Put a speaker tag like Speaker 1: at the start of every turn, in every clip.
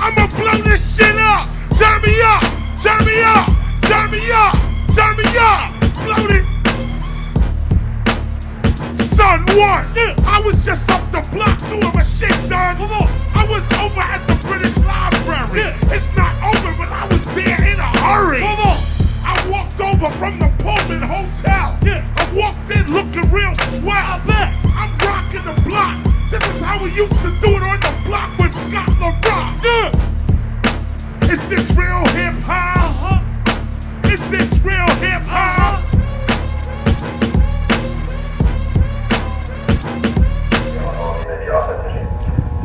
Speaker 1: I'ma blow this shit up. Turn me up, turn me up, turn me up, turn me up. Blow it. Son one, I was just up the block doing my shit done. I was over at the British Library. It's not over, but I was there in a hurry. I walked over from the Pullman Hotel. I walked in looking real swell. I'm rocking the block. This is how we used to do it on the block with Scott LaRock. Is this real hip hop? Is this real hip hop?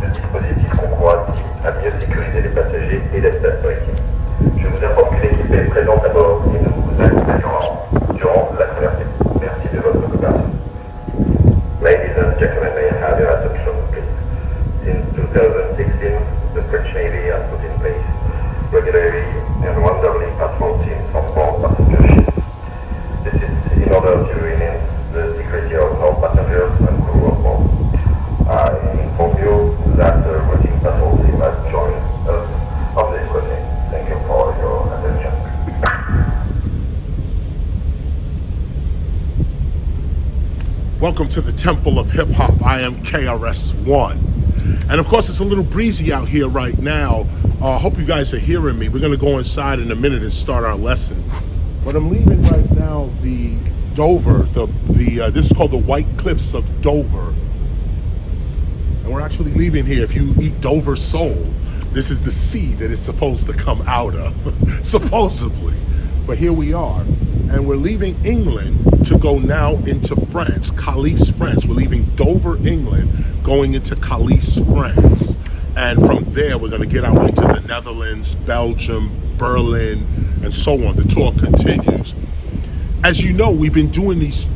Speaker 2: Ce dispositif concourt à mieux sécuriser les passagers et l'espace maritime. Je vous informe que l'équipe est présente à bord et nous vous accompagnerons durant la traversée. Merci de votre coopération. Ladies and gentlemen, may I have your attention, please? Since 2016, the French Navy has put in place regularly and orderly patrol teams on board passenger ships. This is in order to enhance the security of all passengers and crew on board. I inform you that the routine patrol team has joined us on this crossing. Thank you for your attention.
Speaker 1: Welcome to the Temple of Hip Hop. I am KRS-ONE. And of course, it's a little breezy out here right now. I hope you guys are hearing me. We're going to go inside in a minute and start our lesson. But I'm leaving right now the Dover, this is called the White Cliffs of Dover. And we're actually leaving here. If you eat Dover sole, this is the sea that it's supposed to come out of, supposedly. But here we are. And we're leaving England to go now into France, Calais, France. We're leaving Dover, England, going into Calais, France. And from there, we're going to get our way to the Netherlands, Belgium, Berlin, and so on. The tour continues. As you know, we've been doing these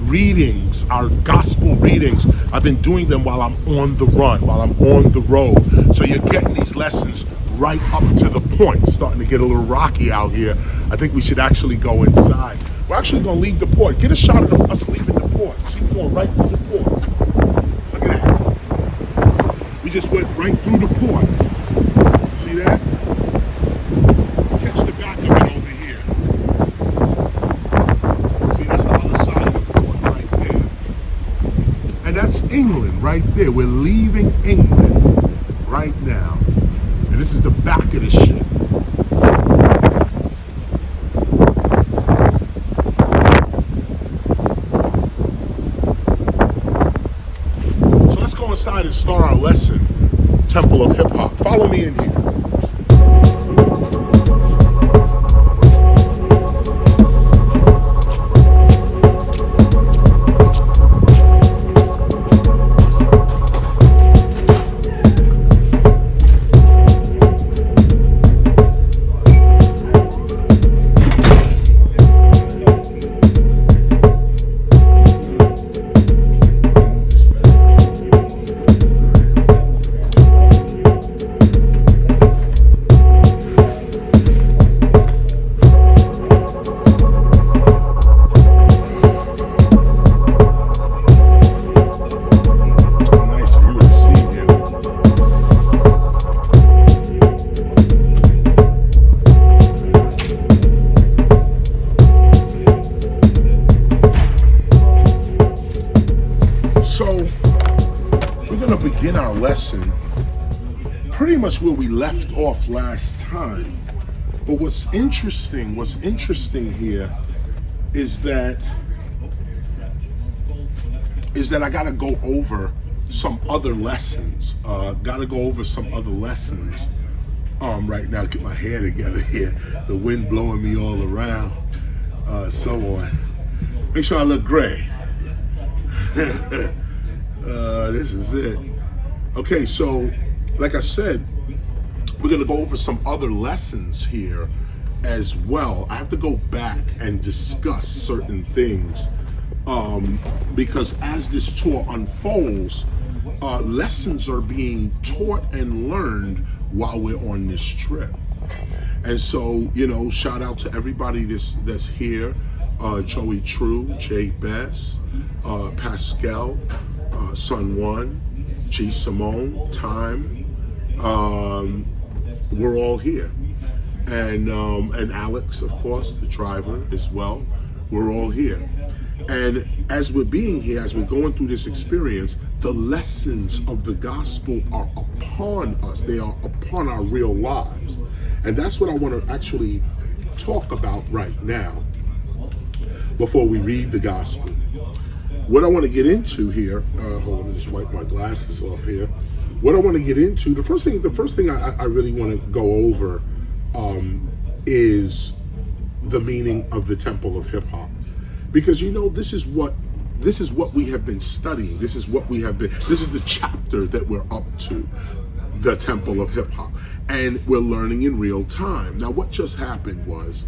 Speaker 1: readings, our gospel readings. I've been doing them while I'm on the run, while I'm on the road. So you're getting these lessons right up to the point. It's starting to get a little rocky out here. I think we should actually go inside. We're actually going to leave the port. Get a shot of us leaving the port. See, we're going right through the port. Look at that. We just went right through the port. See that? Catch the back of it over here. See, that's the other side of the port right there. And that's England right there. We're leaving England right now. And this is the back of the ship. So let's go inside and start our lesson, Temple of Hip Hop. Follow me in here. Lesson pretty much where we left off last time. But what's interesting here is that I gotta go over some other lessons. Right now, get my hair together here. The wind blowing me all around, so on. Make sure I look gray. This is it. Okay, so like I said, we're gonna go over some other lessons here as well. I have to go back and discuss certain things because as this tour unfolds, lessons are being taught and learned while we're on this trip. And so, you know, shout out to everybody that's here. Joey True, Jay Bess, Pascal, Son One, G.SIMONE, Time, we're all here. And Alex, of course, the driver as well, we're all here. And as we're being here, as we're going through this experience, the lessons of the gospel are upon us. They are upon our real lives. And that's what I want to actually talk about right now before we read the gospel. What I want to get into here, hold on, let me just wipe my glasses off here. What I want to get into, the first thing I really want to go over is the meaning of the temple of hip hop. Because this is what we have been studying. This is the chapter that we're up to, the temple of hip hop. And we're learning in real time. Now, what just happened was,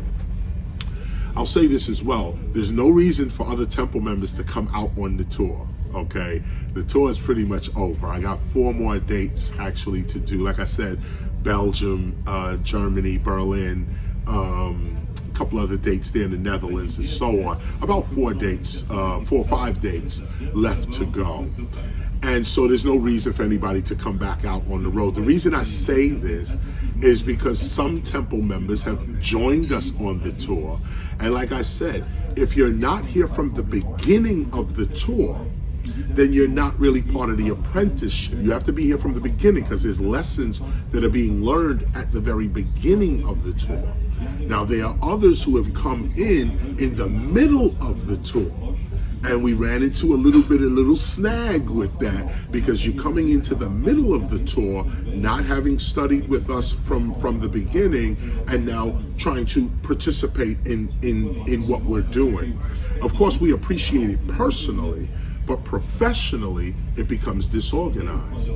Speaker 1: I'll say this as well, there's no reason for other temple members to come out on the tour, okay? The tour is pretty much over. I got 4 more dates actually to do. Like I said, Belgium, Germany, Berlin, a couple other dates there in the Netherlands and so on. About 4 or 5 dates left to go. And so there's no reason for anybody to come back out on the road. The reason I say this is because some temple members have joined us on the tour. And like I said, if you're not here from the beginning of the tour, then you're not really part of the apprenticeship. You have to be here from the beginning because there's lessons that are being learned at the very beginning of the tour. Now, there are others who have come in the middle of the tour. And we ran into a little snag with that, because you're coming into the middle of the tour, not having studied with us from the beginning, and now trying to participate in what we're doing. Of course, we appreciate it personally, but professionally, it becomes disorganized.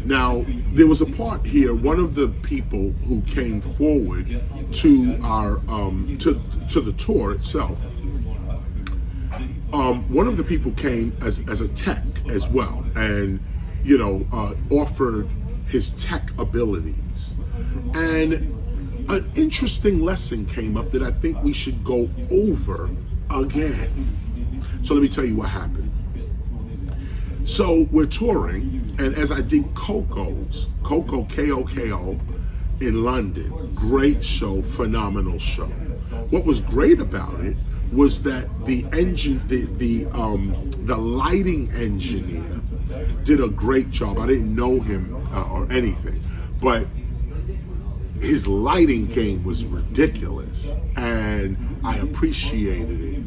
Speaker 1: Now, there was a part here, one of the people who came forward to our to the tour itself, one of the people came as a tech as well, and offered his tech abilities. And an interesting lesson came up that I think we should go over again. So let me tell you what happened. So we're touring, and as I did Koko, K-O-K-O, in London, great show, phenomenal show. What was great about it was that the lighting engineer did a great job. I didn't know him or anything, but his lighting game was ridiculous, and I appreciated it.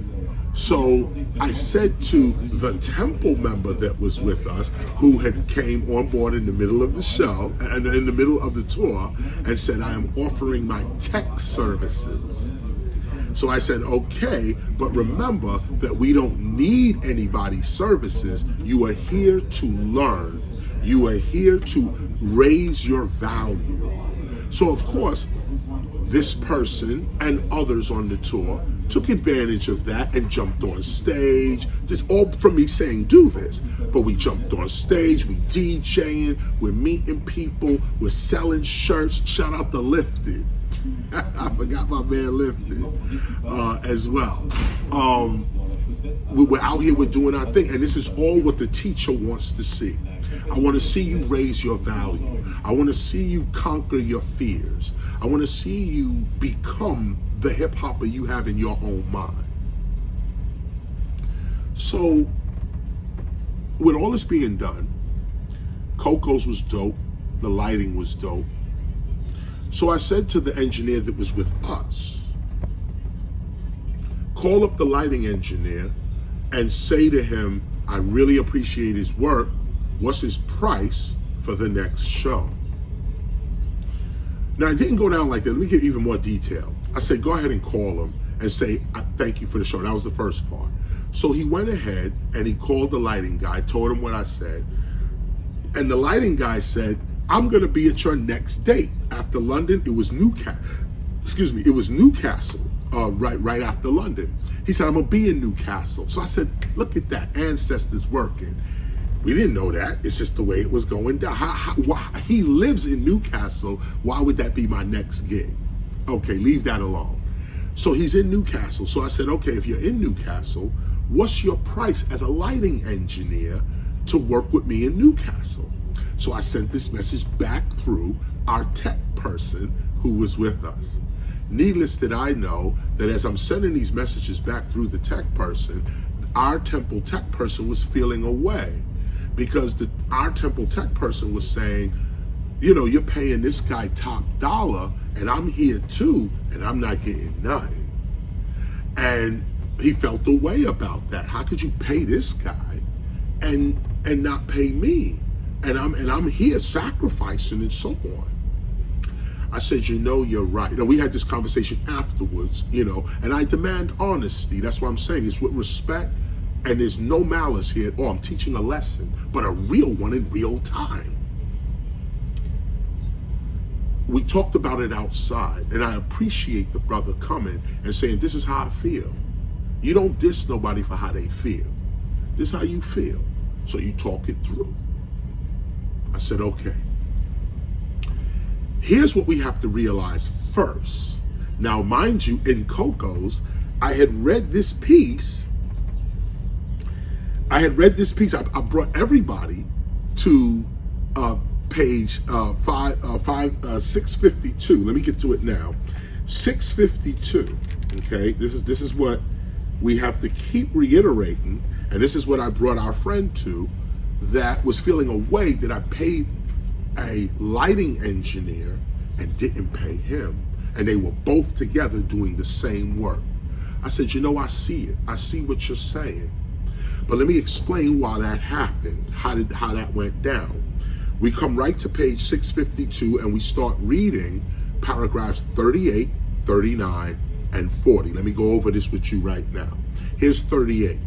Speaker 1: So I said to the temple member that was with us, who had came on board in the middle of the show, and in the middle of the tour, and said, I am offering my tech services. So I said, okay, but remember that we don't need anybody's services. You are here to learn. You are here to raise your value. So of course, this person and others on the tour took advantage of that and jumped on stage. This all from me saying, do this. But we jumped on stage, we DJing, we're meeting people, we're selling shirts. Shout out to Lifted. I forgot my man Lifted as well. We're out here, we're doing our thing. And this is all what the teacher wants to see. I want to see you raise your value. I want to see you conquer your fears. I want to see you become the hip hopper you have in your own mind. So, with all this being done, Coco's was dope. The lighting was dope. So I said to the engineer that was with us, call up the lighting engineer and say to him, I really appreciate his work. What's his price for the next show? Now, it didn't go down like that. Let me give even more detail. I said, go ahead and call him and say, thank you for the show. That was the first part. So he went ahead and he called the lighting guy, told him what I said. And the lighting guy said, I'm going to be at your next date. After London, it was Newcastle. It was Newcastle, right after London. He said, I'm going to be in Newcastle. So I said, look at that, Ancestors working. We didn't know that. It's just the way it was going down. He lives in Newcastle. Why would that be my next gig? Okay, leave that alone. So he's in Newcastle. So I said, okay, if you're in Newcastle, what's your price as a lighting engineer to work with me in Newcastle? So I sent this message back through our tech person who was with us. Needless did I know that as I'm sending these messages back through the tech person, our temple tech person was feeling away, because our temple tech person was saying, you know, you're paying this guy top dollar and I'm here too and I'm not getting nothing. And he felt the way about that. How could you pay this guy and not pay me? And I'm here sacrificing and so on. I said, you know, you're right. And we had this conversation afterwards, you know, and I demand honesty. That's what I'm saying. It's with respect, and there's no malice here at all. I'm teaching a lesson, but a real one in real time. We talked about it outside, and I appreciate the brother coming and saying, this is how I feel. You don't diss nobody for how they feel. This is how you feel. So you talk it through. I said, okay. Here's what we have to realize first. Now, mind you, in Coco's, I had read this piece. I brought everybody to page 652. Let me get to it now. 652. Okay, this is what we have to keep reiterating, and this is what I brought our friend to, that was feeling a way that I paid a lighting engineer and didn't pay him, and they were both together doing the same work. I said, you know, I see it. I see what you're saying. But let me explain why that happened, how that went down. We come right to page 652 and we start reading paragraphs 38, 39, and 40. Let me go over this with you right now. Here's 38,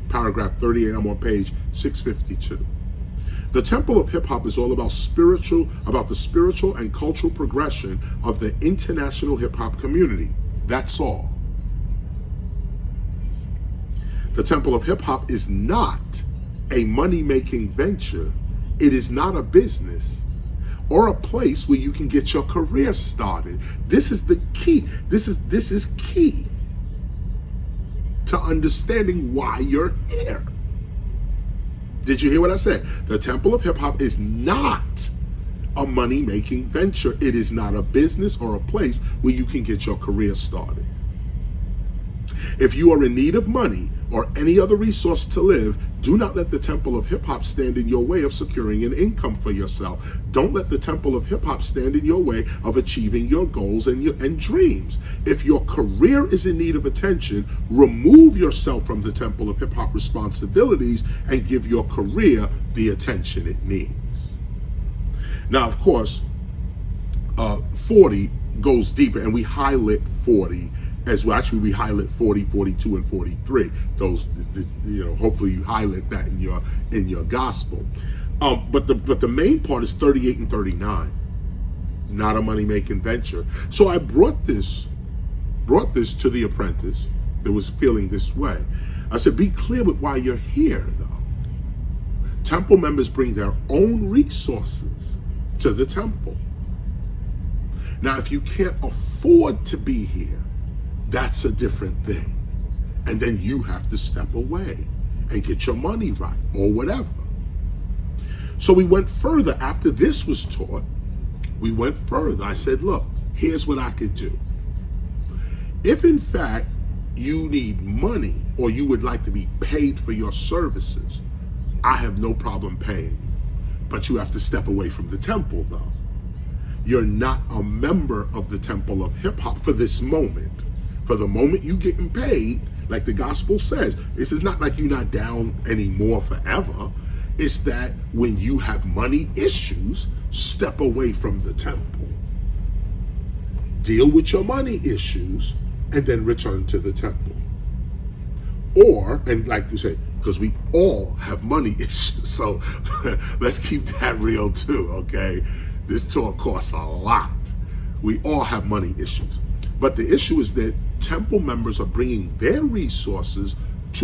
Speaker 1: paragraph 38. I'm on page 652. The Temple of Hip Hop is all about the spiritual and cultural progression of the international hip hop community. That's all. The Temple of Hip Hop is not a money-making venture. It is not a business or a place where you can get your career started. This is the key. This is key to understanding why you're here. Did you hear what I said? The Temple of Hip Hop is not a money-making venture. It is not a business or a place where you can get your career started. If you are in need of money or any other resource to live, do not let the Temple of Hip Hop stand in your way of securing an income for yourself. Don't let the Temple of Hip Hop stand in your way of achieving your goals and dreams. If your career is in need of attention, remove yourself from the Temple of Hip Hop responsibilities and give your career the attention it needs. Now, of course, 40 goes deeper, and we highlight 40 as well. Actually, we highlight 40, 42, and 43. Those, you know, hopefully you highlight that in your gospel. But the main part is 38 and 39. Not a money-making venture. So I brought this to the apprentice that was feeling this way. I said, be clear with why you're here, though. Temple members bring their own resources to the temple. Now, if you can't afford to be here, that's a different thing. And then you have to step away and get your money right or whatever. So we went further. After this was taught, we went further. I said, look, here's what I could do. If in fact you need money or you would like to be paid for your services, I have no problem paying you. But you have to step away from the temple, though. You're not a member of the Temple of Hip Hop for this moment. For the moment you getting paid, like the gospel says, this is not like you're not down anymore forever. It's that when you have money issues, step away from the temple. Deal with your money issues and then return to the temple. Or, and like you say, because we all have money issues, so let's keep that real too, okay? This tour costs a lot. We all have money issues. But the issue is that temple members are bringing their resources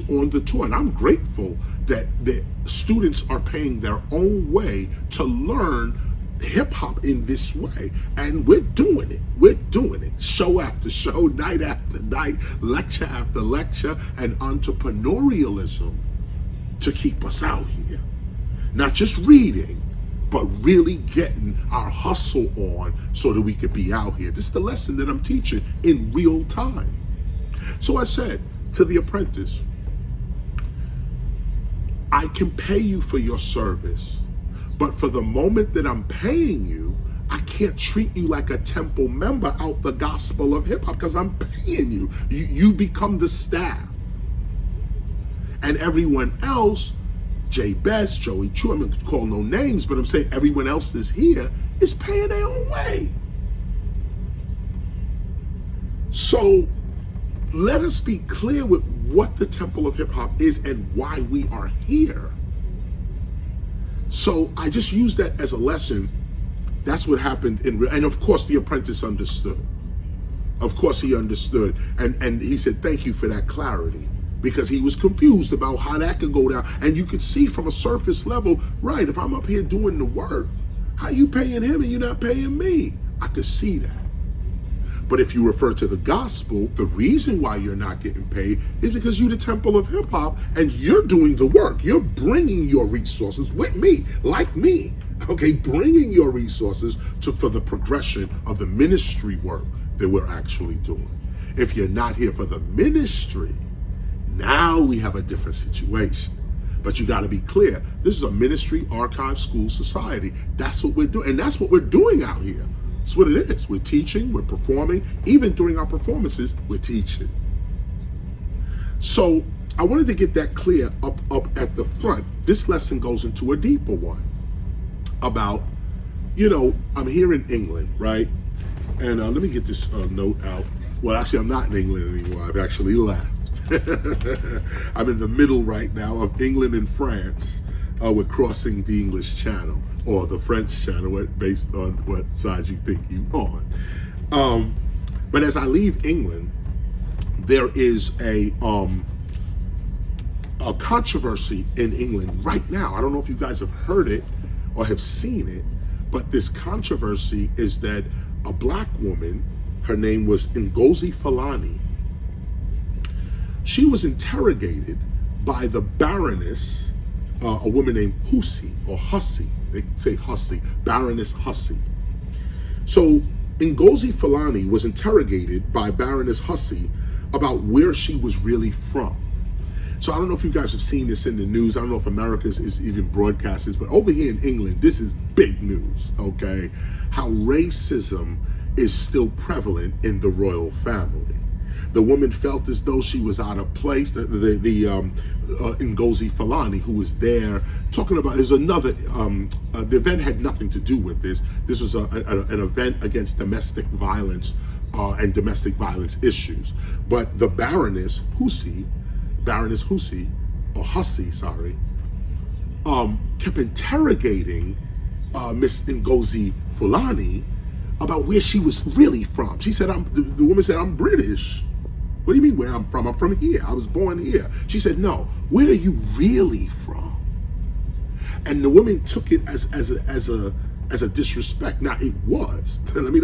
Speaker 1: on the tour. And I'm grateful that the students are paying their own way to learn hip hop in this way. And we're doing it. We're doing it. Show after show, night after night, lecture after lecture, and entrepreneurialism to keep us out here. Not just reading, but really getting our hustle on so that we could be out here. This is the lesson that I'm teaching in real time. So I said to the apprentice, I can pay you for your service, but for the moment that I'm paying you, I can't treat you like a temple member out the gospel of hip hop because I'm paying you. You become the staff. And everyone else, Jay Best, Joey True, I'm going to call no names, but I'm saying everyone else that's here is paying their own way. So let us be clear with what the Temple of Hip Hop is and why we are here. So I just used that as a lesson. That's what happened and of course the apprentice understood. Of course he understood. And he said, thank you for that clarity. Because he was confused about how that could go down. And you could see from a surface level, right, if I'm up here doing the work, how you paying him and you're not paying me? I could see that. But if you refer to the gospel, the reason why you're not getting paid is because you're the Temple of Hip Hop and you're doing the work. You're bringing your resources with me, like me, okay, bringing your resources for the progression of the ministry work that we're actually doing. If you're not here for the ministry, now we have a different situation. But you got to be clear. This is a ministry, archive, school, society. That's what we're doing. And that's what we're doing out here. That's what it is. We're teaching, we're performing. Even during our performances, we're teaching. So I wanted to get that clear up at the front. This lesson goes into a deeper one about, you know, I'm here in England, right? And let me get this note out. Well, actually, I'm not in England anymore. I've actually left. I'm in the middle right now of England and France. We're crossing the English Channel or the French Channel, based on what side you think you're on. But as I leave England, there is a controversy in England right now. I don't know if you guys have heard it or have seen it, but this controversy is that a black woman, her name was Ngozi Fulani, she was interrogated by the Baroness, a woman named Hussey, or Hussey. They say Hussey, Baroness Hussey. So Ngozi Fulani was interrogated by Baroness Hussey about where she was really from. So I don't know if you guys have seen this in the news. I don't know if America is even broadcast this, but over here in England, this is big news, okay? How racism is still prevalent in the royal family. The woman felt as though she was out of place. The Ngozi Fulani, who was there talking about, there's another, the event had nothing to do with this. This was an event against domestic violence and domestic violence issues. But the Baroness Hussey, kept interrogating Miss Ngozi Fulani about where she was really from. She said, the woman said, I'm British. What do you mean where I'm from? I'm from here. I was born here. She said, no, where are you really from? And the woman took it as a disrespect. Now it was, let me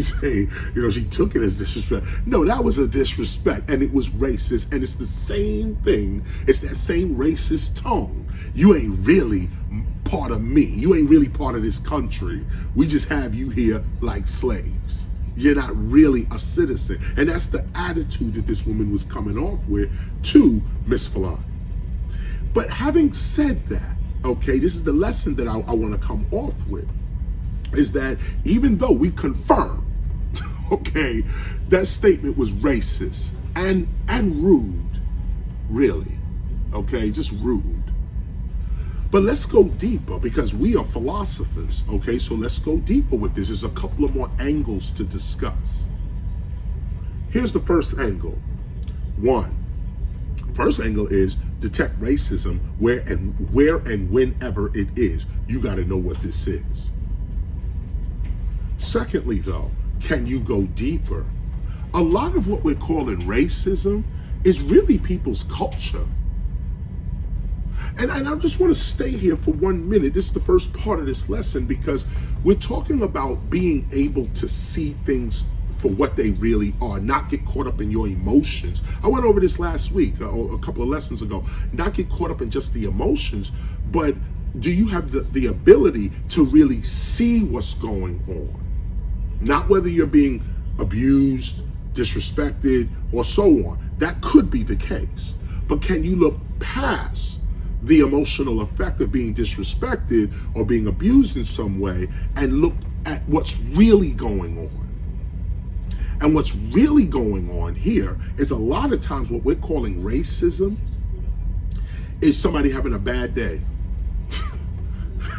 Speaker 1: say, you know, she took it as disrespect. No, that was a disrespect and it was racist and it's the same thing. It's that same racist tone. You ain't really part of me. You ain't really part of this country. We just have you here like slaves. You're not really a citizen. And that's the attitude that this woman was coming off with to Miss Fulani. But having said that, okay, this is the lesson that I want to come off with, is that even though we confirm, okay, that statement was racist and rude, really, okay, just rude. But let's go deeper because we are philosophers, okay? So let's go deeper with this. There's a couple of more angles to discuss. Here's the first angle. First angle is detect racism where and whenever it is. You got to know what this is. Secondly, though, can you go deeper? A lot of what we're calling racism is really people's culture. And I just want to stay here for 1 minute. This is the first part of this lesson because we're talking about being able to see things for what they really are, not get caught up in your emotions. I went over this last week, or a couple of lessons ago, not get caught up in just the emotions, but do you have the ability to really see what's going on? Not whether you're being abused, disrespected, or so on. That could be the case. But can you look past the emotional effect of being disrespected or being abused in some way and look at what's really going on? And what's really going on here is a lot of times what we're calling racism is somebody having a bad day.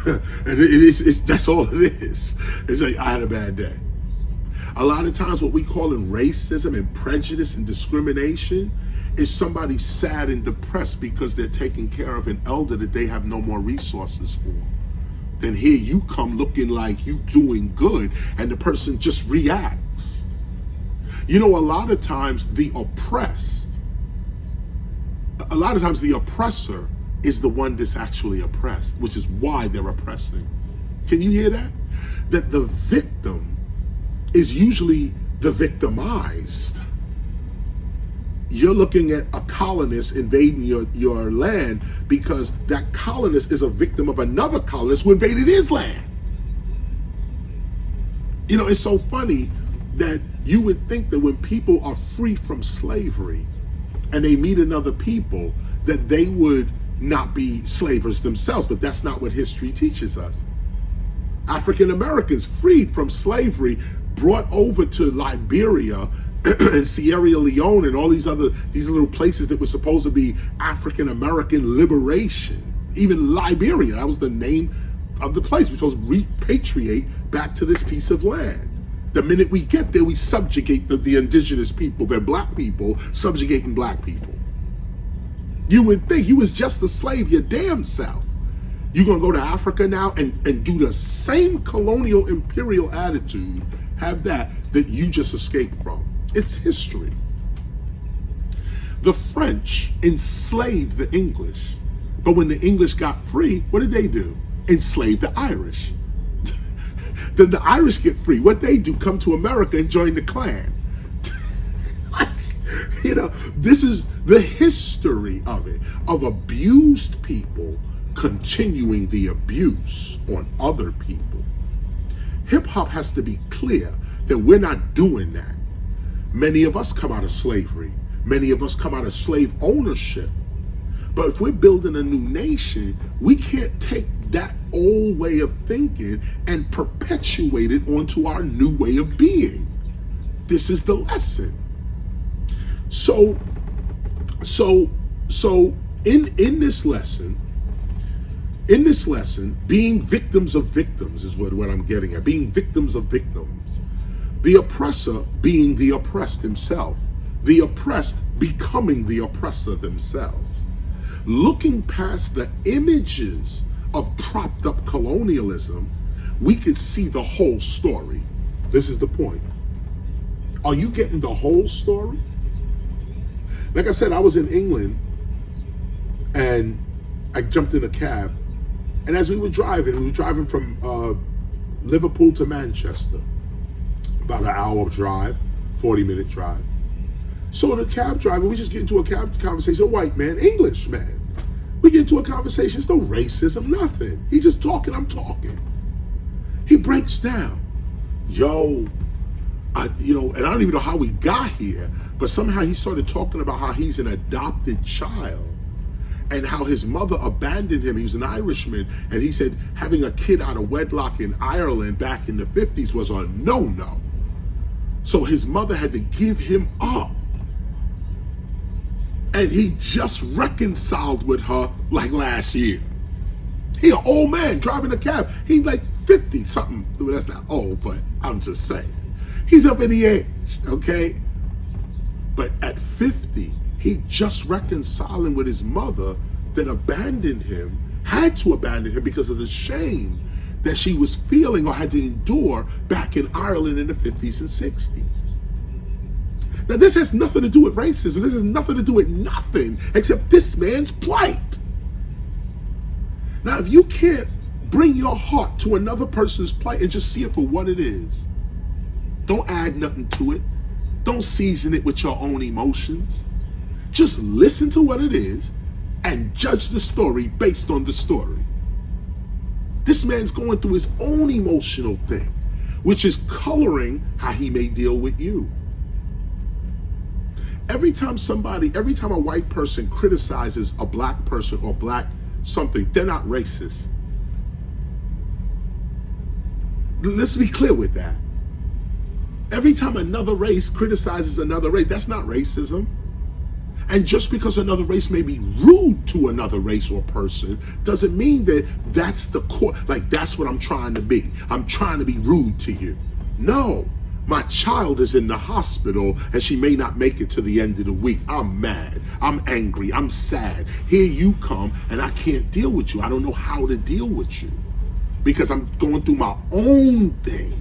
Speaker 1: And that's all it is. It's like, I had a bad day. A lot of times what we call in racism and prejudice and discrimination is somebody sad and depressed because they're taking care of an elder that they have no more resources for. Then here you come looking like you doing good and the person just reacts. You know, a lot of times the oppressor is the one that's actually oppressed, which is why they're oppressing. Can you hear that? That the victim is usually the victimized. You're looking at a colonist invading your land because that colonist is a victim of another colonist who invaded his land. You know, it's so funny that you would think that when people are free from slavery and they meet another people, that they would not be slavers themselves, but that's not what history teaches us. African Americans freed from slavery, brought over to Liberia and Sierra Leone and all these little places that were supposed to be African American liberation. Even Liberia, that was the name of the place. We're supposed to repatriate back to this piece of land. The minute we get there, we subjugate the indigenous people, they're black people, subjugating black people. You would think you was just a slave your damn self. You're gonna go to Africa now and do the same colonial imperial attitude, have that you just escaped from. It's history. The French enslaved the English, but when the English got free, what did they do? Enslave the Irish. Then the Irish get free. What they do? Come to America and join the Klan. You know, this is the history of it, of abused people continuing the abuse on other people. Hip hop has to be clear that we're not doing that. Many of us come out of slavery. Many of us come out of slave ownership. But if we're building a new nation, we can't take that old way of thinking and perpetuate it onto our new way of being. This is the lesson. So in this lesson, being victims of victims is what I'm getting at. Being victims of victims. The oppressor being the oppressed himself. The oppressed becoming the oppressor themselves. Looking past the images of propped up colonialism, we could see the whole story. This is the point. Are you getting the whole story? Like I said, I was in England and I jumped in a cab, and as we were driving from Liverpool to Manchester, about an hour drive, 40-minute drive. So the cab driver, we just get into a cab conversation, a white man, English man. We get into a conversation, it's no racism, nothing. He's just talking, I'm talking. He breaks down. Yo, and I don't even know how we got here, but somehow he started talking about how he's an adopted child and how his mother abandoned him. He was an Irishman, and he said having a kid out of wedlock in Ireland back in the 50s was a no-no. So his mother had to give him up. And he just reconciled with her like last year. He an old man driving a cab. He's like 50 something. Well, that's not old, but I'm just saying. He's up in the age, okay? But at 50, he just reconciling with his mother that abandoned him, had to abandon him because of the shame that she was feeling or had to endure back in Ireland in the 50s and 60s. Now, this has nothing to do with racism. This has nothing to do with nothing except this man's plight. Now, if you can't bring your heart to another person's plight and just see it for what it is, don't add nothing to it. Don't season it with your own emotions. Just listen to what it is and judge the story based on the story. This man's going through his own emotional thing, which is coloring how he may deal with you. Every time a white person criticizes a black person or black something, they're not racist. Let's be clear with that. Every time another race criticizes another race, that's not racism. And just because another race may be rude to another race or person doesn't mean that that's the core, like that's what I'm trying to be. I'm trying to be rude to you. No, my child is in the hospital and she may not make it to the end of the week. I'm mad, I'm angry, I'm sad. Here you come and I can't deal with you. I don't know how to deal with you because I'm going through my own thing.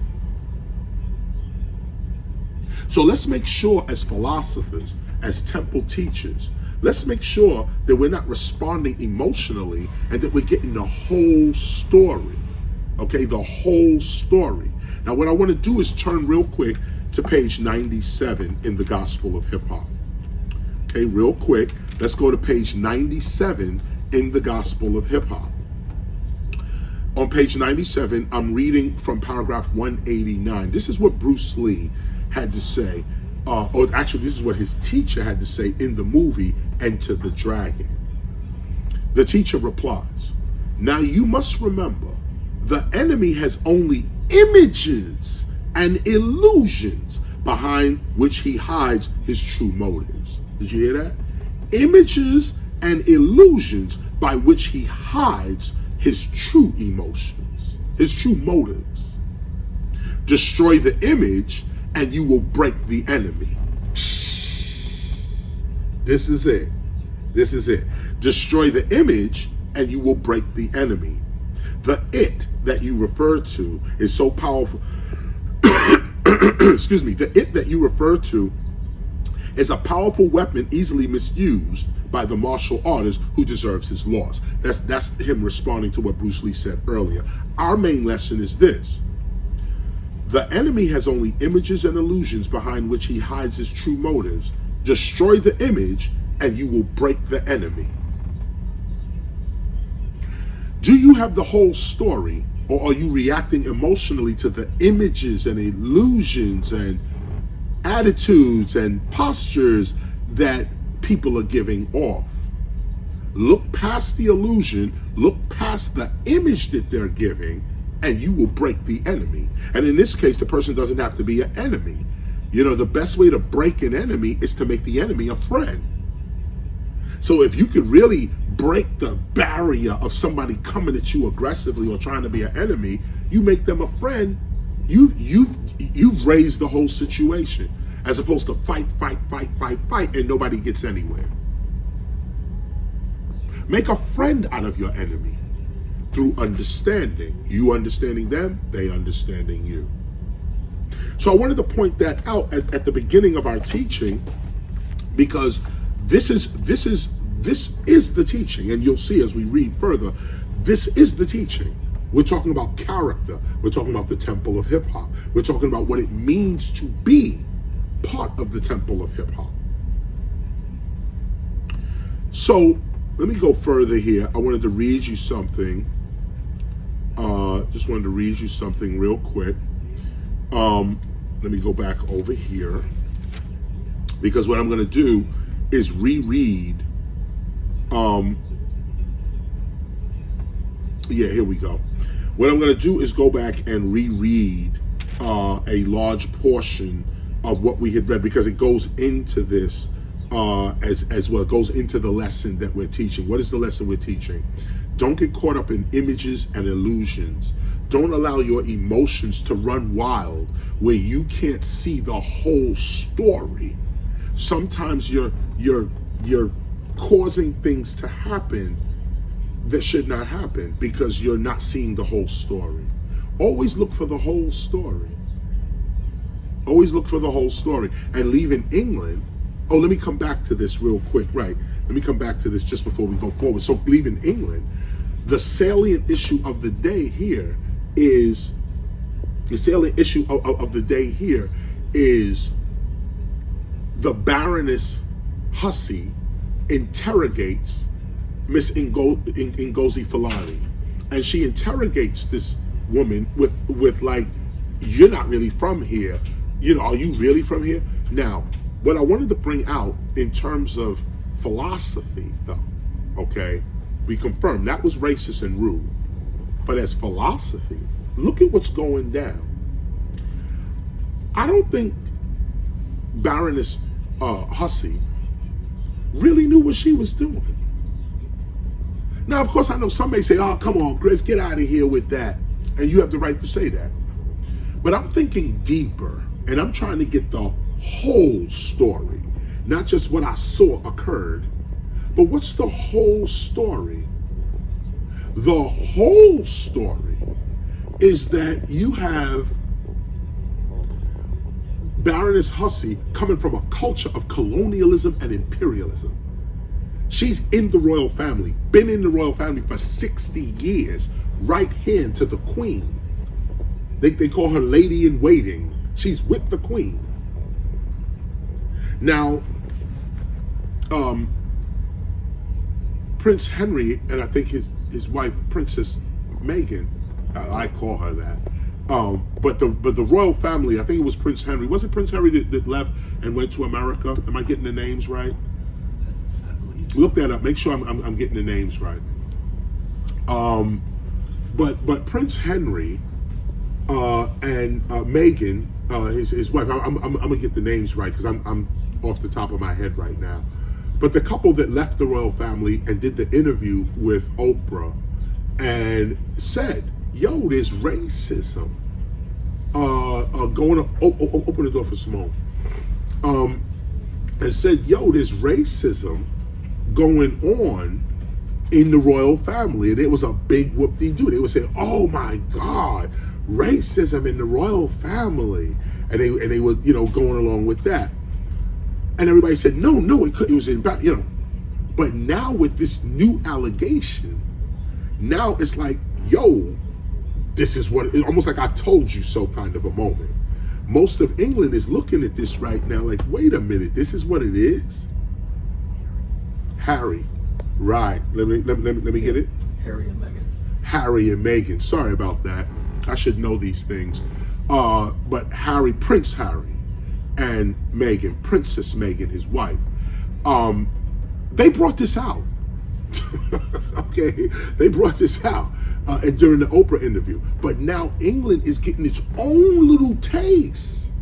Speaker 1: So let's make sure as philosophers, as temple teachers, let's make sure that we're not responding emotionally and that we're getting the whole story. Okay, the whole story. Now what I want to do is turn real quick to page 97 in the Gospel of Hip Hop. Okay, real quick, let's go to page 97 in the Gospel of Hip Hop. On page 97, I'm reading from paragraph 189. This is what Bruce Lee had to say, or actually this is what his teacher had to say in the movie Enter the Dragon. The teacher replies, "Now you must remember, the enemy has only images and illusions behind which he hides his true motives." Did you hear that? Images and illusions by which he hides his true emotions, his true motives. Destroy the image and you will break the enemy. This is it. This is it. Destroy the image and you will break the enemy. The it that you refer to is so powerful. Excuse me. The it that you refer to is a powerful weapon easily misused by the martial artist who deserves his loss. That's him responding to what Bruce Lee said earlier. Our main lesson is this. The enemy has only images and illusions behind which he hides his true motives. Destroy the image and you will break the enemy. Do you have the whole story, or are you reacting emotionally to the images and illusions and attitudes and postures that people are giving off? Look past the illusion, look past the image that they're giving, and you will break the enemy. And in this case, the person doesn't have to be an enemy. You know, the best way to break an enemy is to make the enemy a friend. So if you could really break the barrier of somebody coming at you aggressively or trying to be an enemy, you make them a friend, you've raised the whole situation, as opposed to fight, and nobody gets anywhere. Make a friend out of your enemy through understanding. You understanding them, they understanding you. So I wanted to point that out at the beginning of our teaching, because this is the teaching, and you'll see as we read further, this is the teaching. We're talking about character. We're talking about the temple of hip hop. We're talking about what it means to be part of the temple of hip hop. So let me go further here. I wanted to read you something. Just wanted to read you something real quick. Let me go back over here, because what I'm going to do is reread. Yeah, here we go. What I'm going to do is go back and reread a large portion of what we had read, because it goes into this as well. It goes into the lesson that we're teaching. What is the lesson we're teaching? Don't get caught up in images and illusions. Don't allow your emotions to run wild where you can't see the whole story. Sometimes you're causing things to happen that should not happen because you're not seeing the whole story. Always look for the whole story. Always look for the whole story. And leaving England, oh, let me come back to this real quick, right? Let me come back to this just before we go forward. So leaving England, the salient issue of the day here is, the Baroness Hussey interrogates Miss Ngozi Fulani. And she interrogates this woman with like, you're not really from here. Are you really from here? Now, what I wanted to bring out in terms of philosophy, though, okay, we confirmed that was racist and rude. But as philosophy, look at what's going down. I don't think Baroness Hussey really knew what she was doing. Now, of course, I know some may say, oh, come on, Chris, get out of here with that. And you have the right to say that. But I'm thinking deeper, and I'm trying to get the whole story, not just what I saw occurred, but what's the whole story? The whole story is that you have Baroness Hussey coming from a culture of colonialism and imperialism. She's in the royal family, been in the royal family for 60 years, right hand to the queen. They call her lady in waiting. She's with the queen. Now, Prince Henry, and I think his wife, Princess Meghan, I call her that. But the royal family, I think it was Prince Henry. Was it Prince Henry that left and went to America? Am I getting the names right? Look that up. Make sure I'm getting the names right. But Prince Henry and Meghan, his wife. I'm gonna get the names right because I'm off the top of my head right now. But the couple that left the royal family and did the interview with Oprah and said, yo, there's racism going on. Open the door for Simone. And said, yo, there's racism going on in the royal family. And it was a big whoop-de-doo. They would say, oh my God, racism in the royal family. And they were, going along with that. And everybody said, no, it was in fact, But now with this new allegation, now it's like, yo, this is what, almost like I told you so kind of a moment. Most of England is looking at this right now like, wait a minute, this is what it is? Harry, right, let me get it?
Speaker 3: Harry and Meghan.
Speaker 1: Harry and Meghan, sorry about that. I should know these things. But Harry, Prince Harry, and Meghan, Princess Meghan, his wife, they brought this out. Okay, they brought this out and during the Oprah interview. But now England is getting its own little taste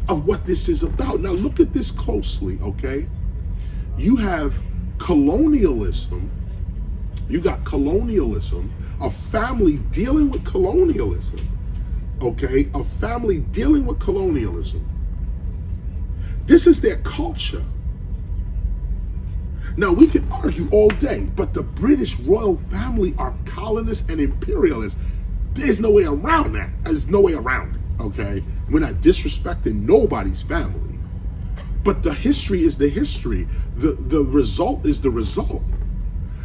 Speaker 1: of what this is about. Now look at this closely, okay? You have colonialism. You got colonialism, a family dealing with colonialism, okay? A family dealing with colonialism. This is their culture. Now, we can argue all day, but the British royal family are colonists and imperialists. There's no way around that. There's no way around it, okay? We're not disrespecting nobody's family. But the history is the history. The result is the result.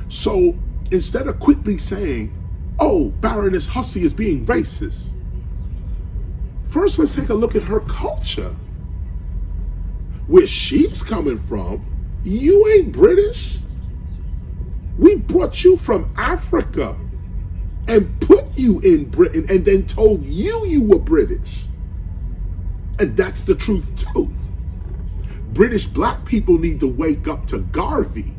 Speaker 1: So instead of quickly saying, oh, Baroness Hussey is being racist, first let's take a look at her culture. Where she's coming from, you ain't British. We brought you from Africa and put you in Britain and then told you were British. And that's the truth too. British black people need to wake up to Garvey.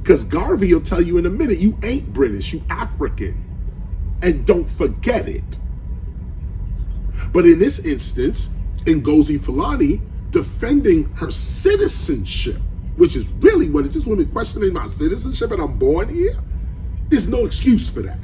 Speaker 1: Because Garvey will tell you in a minute, you ain't British, you African. And don't forget it. But in this instance, Ngozi Fulani defending her citizenship, which is really what it is. This woman questioning my citizenship and I'm born here? There's no excuse for that.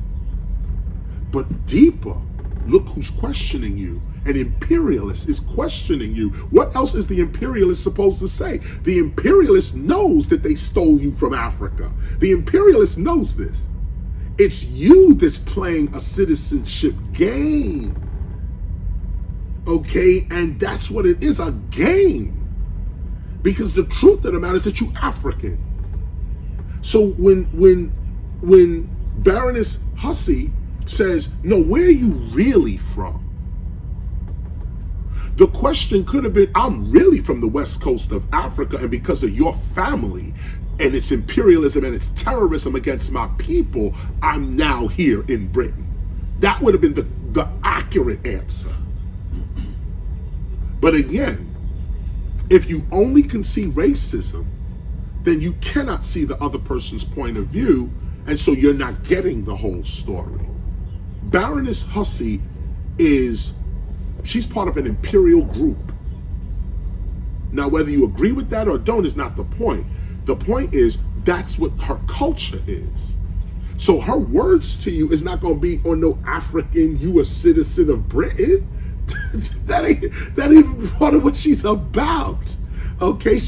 Speaker 1: But deeper, look who's questioning you. An imperialist is questioning you. What else is the imperialist supposed to say? The imperialist knows that they stole you from Africa. The imperialist knows this. It's you that's playing a citizenship game. Okay, and that's what it is, a game. Because the truth of the matter is that you're African. So when Baroness Hussey says, no, where are you really from? The question could have been, I'm really from the west coast of Africa, and because of your family and it's imperialism and it's terrorism against my people, I'm now here in Britain. That would have been the accurate answer. But again, if you only can see racism, then you cannot see the other person's point of view, and so you're not getting the whole story. Baroness Hussey she's part of an imperial group. Now, whether you agree with that or don't is not the point. The point is, that's what her culture is. So her words to you is not going to be, oh, no, African, you a citizen of Britain. that ain't part of what she's about. Okay,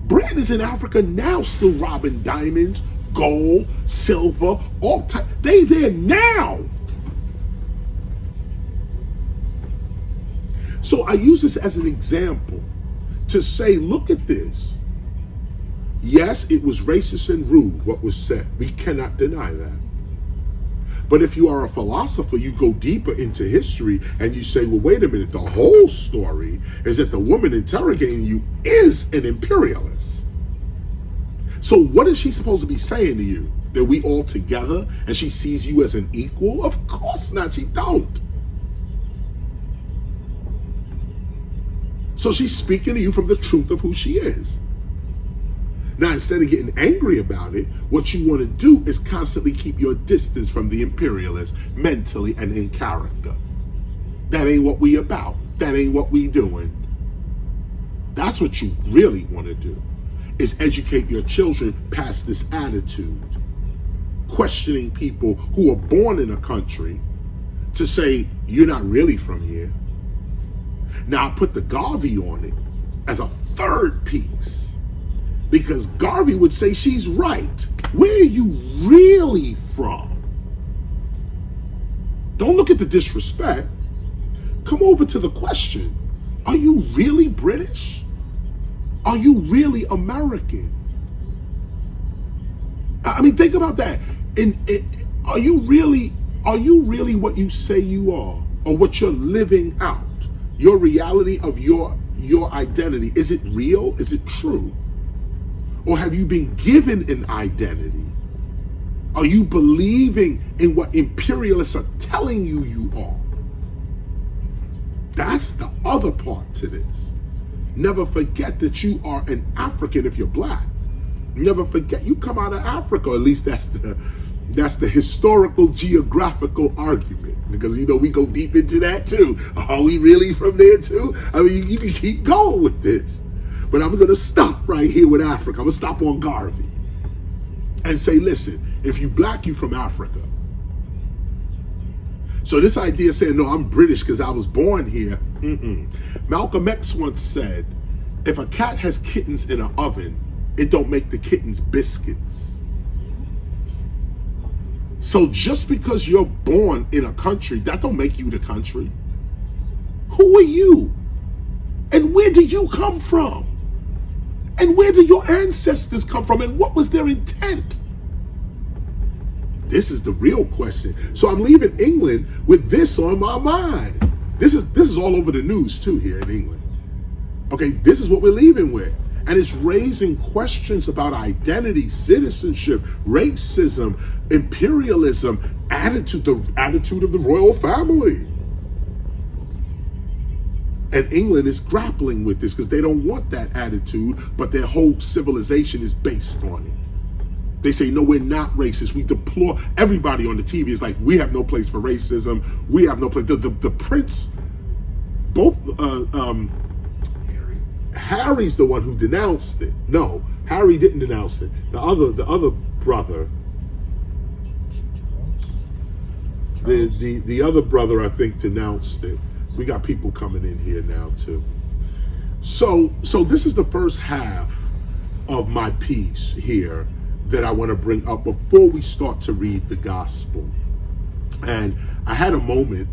Speaker 1: Britain is in Africa now, still robbing diamonds, gold, silver, all type. They there now. So I use this as an example to say, look at this. Yes, it was racist and rude what was said. We cannot deny that. But if you are a philosopher, you go deeper into history and you say, well, wait a minute, the whole story is that the woman interrogating you is an imperialist. So what is she supposed to be saying to you? That we all together and she sees you as an equal? Of course not, she don't. So she's speaking to you from the truth of who she is. Now, instead of getting angry about it, what you want to do is constantly keep your distance from the imperialists mentally and in character. That ain't what we about. That ain't what we doing. That's what you really want to do, is educate your children past this attitude. Questioning people who are born in a country to say, you're not really from here. Now, I put the Garvey on it as a third piece, because Garvey would say she's right. Where are you really from? Don't look at the disrespect. Come over to the question. Are you really British? Are you really American? I mean, think about that. Are you really what you say you are, or what you're living out? Your reality of your identity, is it real? Is it true? Or have you been given an identity? Are you believing in what imperialists are telling you are? That's the other part to this. Never forget that you are an African if you're black. Never forget you come out of Africa, or at least that's the historical geographical argument. Because, you know, we go deep into that too. Are we really from there too? I mean, you can keep going with this. But I'm going to stop right here with Africa. I'm going to stop on Garvey and say, listen, if you black, you from Africa. So this idea of saying, no, I'm British because I was born here. Malcolm X once said, if a cat has kittens in an oven, it don't make the kittens biscuits. So just because you're born in a country, that don't make you the country. Who are you? And where do you come from? And where do your ancestors come from? And what was their intent? This is the real question. So I'm leaving England with this on my mind. This is all over the news too here in England. Okay, this is what we're leaving with. And it's raising questions about identity, citizenship, racism, imperialism, the attitude of the royal family. And England is grappling with this because they don't want that attitude, but their whole civilization is based on it. They say, no, we're not racist. We deplore, everybody on the TV is like, we have no place for racism. We have no place. The prince, both, Harry's the one who denounced it. No, Harry didn't denounce it. The other brother, the other brother, I think, denounced it. We got people coming in here now too. So this is the first half of my piece here that I want to bring up before we start to read the gospel. And I had a moment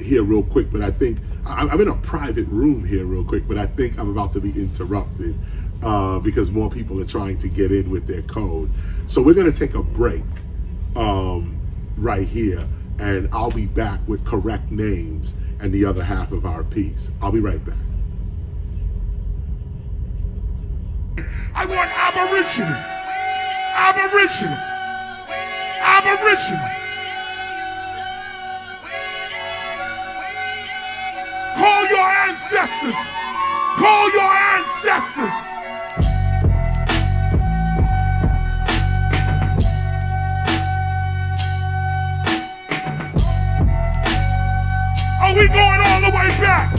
Speaker 1: here real quick, but I think I'm in a private room here real quick, but I think I'm about to be interrupted because more people are trying to get in with their code. So we're going to take a break right here, and I'll be back with correct names and the other half of our piece. I'll be right back. I want Aboriginal. Aboriginal. Aboriginal. Call your ancestors. Call your ancestors. Are we going all the way back?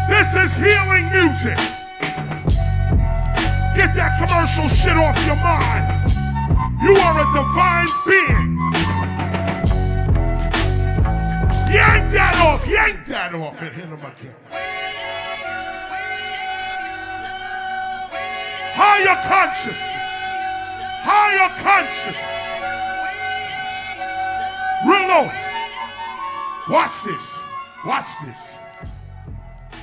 Speaker 1: This is healing music. Get that commercial shit off your mind. You are a divine being. Yank that off, yank that off, and hit him again. Higher consciousness. Higher consciousness. Real low. Watch this. Watch this.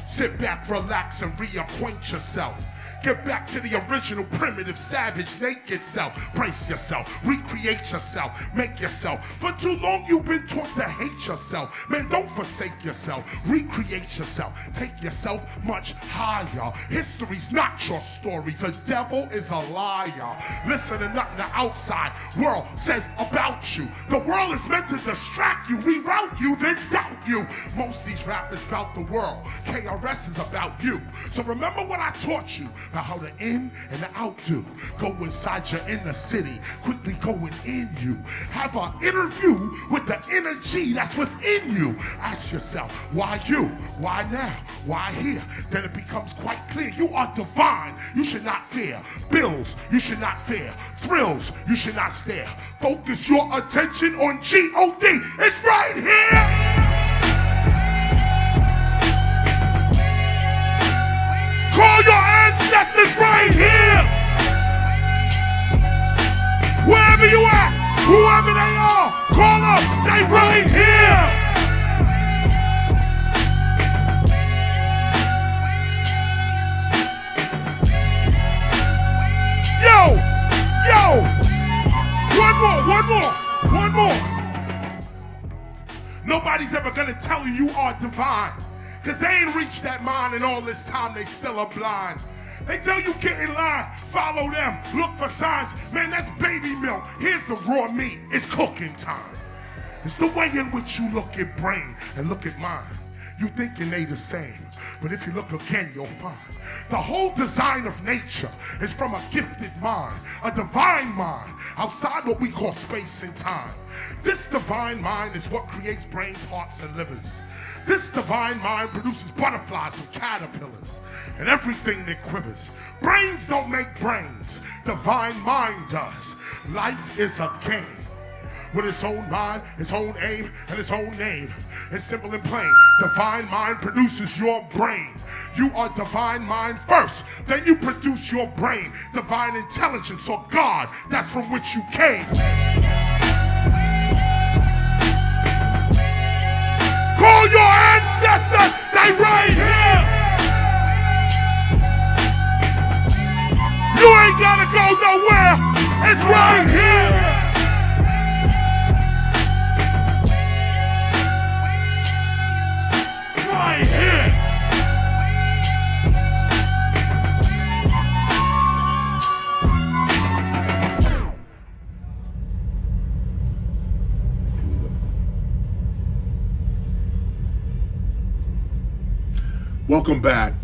Speaker 1: Sit back, relax, and reacquaint yourself. Get back to the original, primitive, savage, naked self. Brace yourself, recreate yourself, make yourself. For too long you've been taught to hate yourself. Man, don't forsake yourself, recreate yourself. Take yourself much higher. History's not your story, the devil is a liar. Listen to nothing the outside world says about you. The world is meant to distract you, reroute you, then doubt you. Most of these rappers about the world, KRS is about you. So remember what I taught you. How the in and the out do. Go inside your inner city, quickly going in you. Have an interview with the energy that's within you. Ask yourself, why you? Why now? Why here? Then it becomes quite clear. You are divine. You should not fear. Bills, you should not fear. Thrills, you should not stare. Focus your attention on G.O.D. It's right here. Call your ancestors right here. Wherever you at, whoever they are, call them, they right here. Yo, one more. Nobody's ever gonna tell you are divine. Because they ain't reached that mind, and all this time they still are blind. They tell you get in line, follow them, look for signs. Man, that's baby milk. Here's the raw meat. It's cooking time. It's the way in which you look at brain and look at mind. You thinking they the same, but if you look again, you'll find the whole design of nature is from a gifted mind, a divine mind, outside what we call space and time. This divine mind is what creates brains, hearts, and livers. This divine mind produces butterflies and caterpillars and everything that quivers. Brains don't make brains. Divine mind does. Life is a game with its own mind, its own aim, and its own name. It's simple and plain. Divine mind produces your brain. You are divine mind first, then you produce your brain. Divine intelligence or God, that's from which you came. Call your ancestors, they right here. You ain't gotta go nowhere, it's right here. Right here. Welcome back,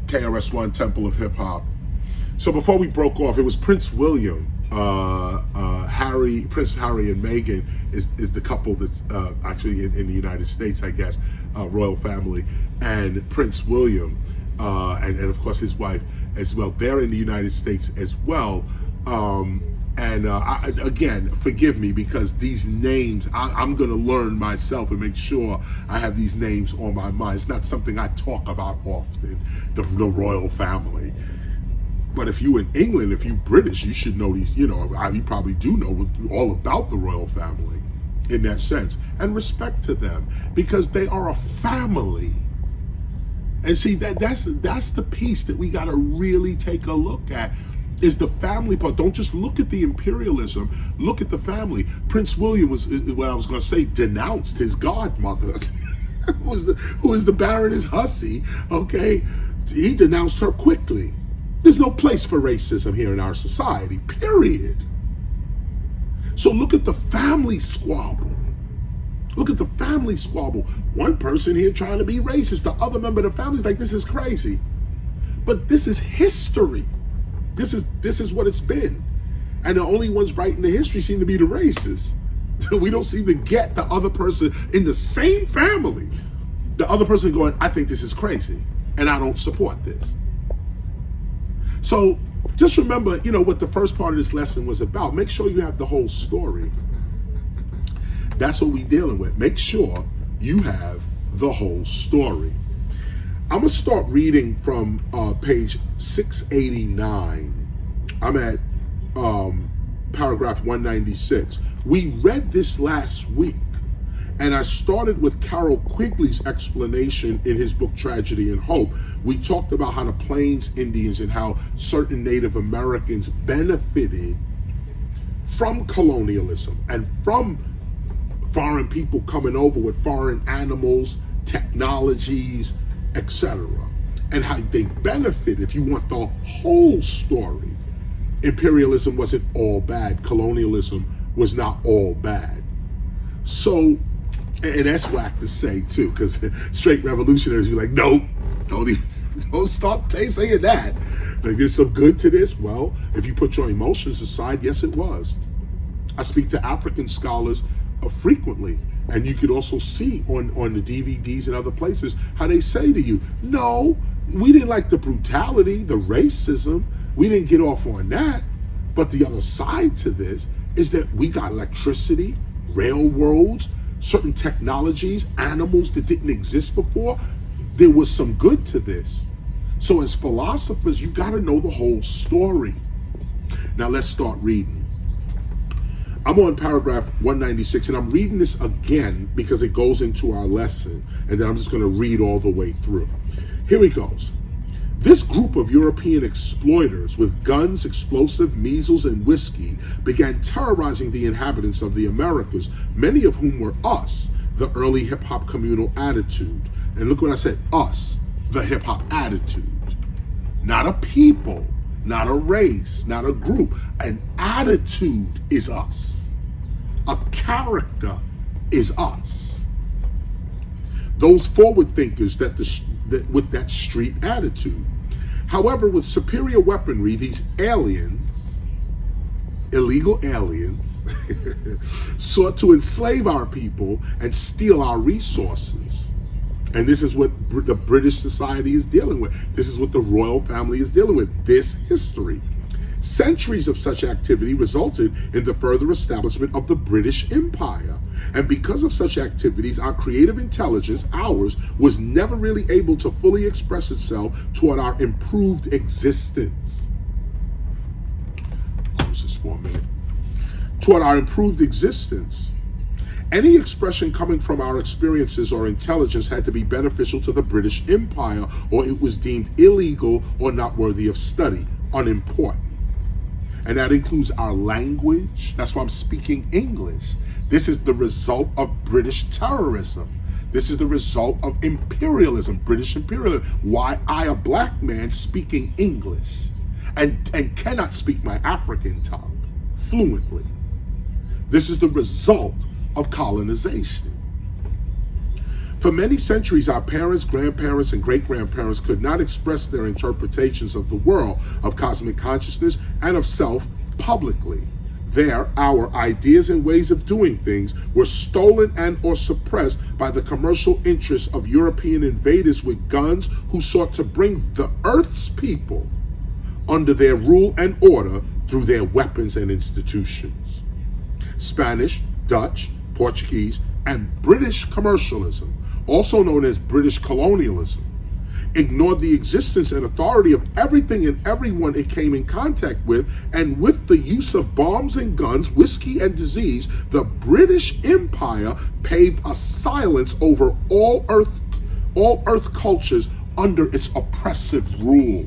Speaker 1: KRS-ONE Temple of Hip Hop. So before we broke off, it was Prince William, Prince Harry and Meghan is the couple that's actually in the United States, I guess, royal family, and Prince William, and of course his wife as well. They're in the United States as well. Again, forgive me because these names, I'm going to learn myself and make sure I have these names on my mind. It's not something I talk about often, the royal family. But if you in England, if you British, you should know these, you probably do know all about the royal family in that sense. And respect to them because they are a family. And see, that's the piece that we got to really take a look at. is the family part. Don't just look at the imperialism, look at the family. Prince William was, what I was going to say, denounced his godmother, who is the Baroness Hussey, okay? He denounced her quickly. There's no place for racism here in our society, period. So look at the family squabble. Look at the family squabble. One person here trying to be racist, the other member of the family is like, this is crazy. But this is history. This is what it's been. And the only ones writing the history seem to be the racists. We don't seem to get the other person in the same family. The other person going, I think this is crazy, and I don't support this. So just remember, what the first part of this lesson was about. Make sure you have the whole story. That's what we're dealing with. Make sure you have the whole story. I'm going to start reading from page 689. I'm at paragraph 196. We read this last week, and I started with Carol Quigley's explanation in his book, Tragedy and Hope. We talked about how the Plains Indians and how certain Native Americans benefited from colonialism and from foreign people coming over with foreign animals, technologies, etc. And how they benefit. If you want the whole story, imperialism wasn't all bad. Colonialism was not all bad. So, and that's whack to say too, because straight revolutionaries be like, no, don't stop saying that. Like, there's some good to this. Well, if you put your emotions aside, yes, it was. I speak to African scholars frequently, and you could also see on the DVDs and other places how they say to you, no, we didn't like the brutality, the racism. We didn't get off on that. But the other side to this is that we got electricity, railroads, certain technologies, animals that didn't exist before. There was some good to this. So as philosophers, you got to know the whole story. Now let's start reading. I'm on paragraph 196, and I'm reading this again because it goes into our lesson, and then I'm just going to read all the way through. Here it goes. This group of European exploiters with guns, explosive, measles, and whiskey began terrorizing the inhabitants of the Americas, many of whom were us, the early hip-hop communal attitude. And look what I said, us, the hip-hop attitude. Not a people, not a race, not a group. An attitude is us. A character is us. Those forward thinkers that with that street attitude. However, with superior weaponry, these aliens, illegal aliens, sought to enslave our people and steal our resources. And this is what the British society is dealing with. This is what the royal family is dealing with, this history. Centuries of such activity resulted in the further establishment of the British Empire. And because of such activities, our creative intelligence, ours, was never really able to fully express itself toward our improved existence. Close this for a minute. Toward our improved existence. Any expression coming from our experiences or intelligence had to be beneficial to the British Empire, or it was deemed illegal or not worthy of study, unimportant. And that includes our language. That's why I'm speaking English. This is the result of British terrorism. This is the result of imperialism, British imperialism. Why I, a black man, speaking English and cannot speak my African tongue fluently. This is the result of colonization. For many centuries, our parents, grandparents, and great-grandparents could not express their interpretations of the world, of cosmic consciousness, and of self publicly. There, our ideas and ways of doing things were stolen and or suppressed by the commercial interests of European invaders with guns who sought to bring the Earth's people under their rule and order through their weapons and institutions. Spanish, Dutch, Portuguese, and British commercialism, also known as British colonialism, ignored the existence and authority of everything and everyone it came in contact with, and with the use of bombs and guns, whiskey and disease, the British Empire paved a silence over all earth cultures under its oppressive rule.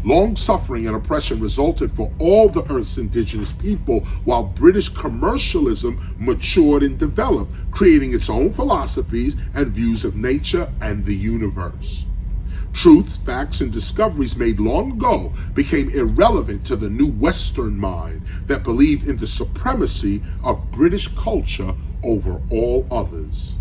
Speaker 1: Long suffering and oppression resulted for all the Earth's indigenous people, while British commercialism matured and developed, creating its own philosophies and views of nature and the universe. Truths, facts, and discoveries made long ago became irrelevant to the new Western mind that believed in the supremacy of British culture over all others.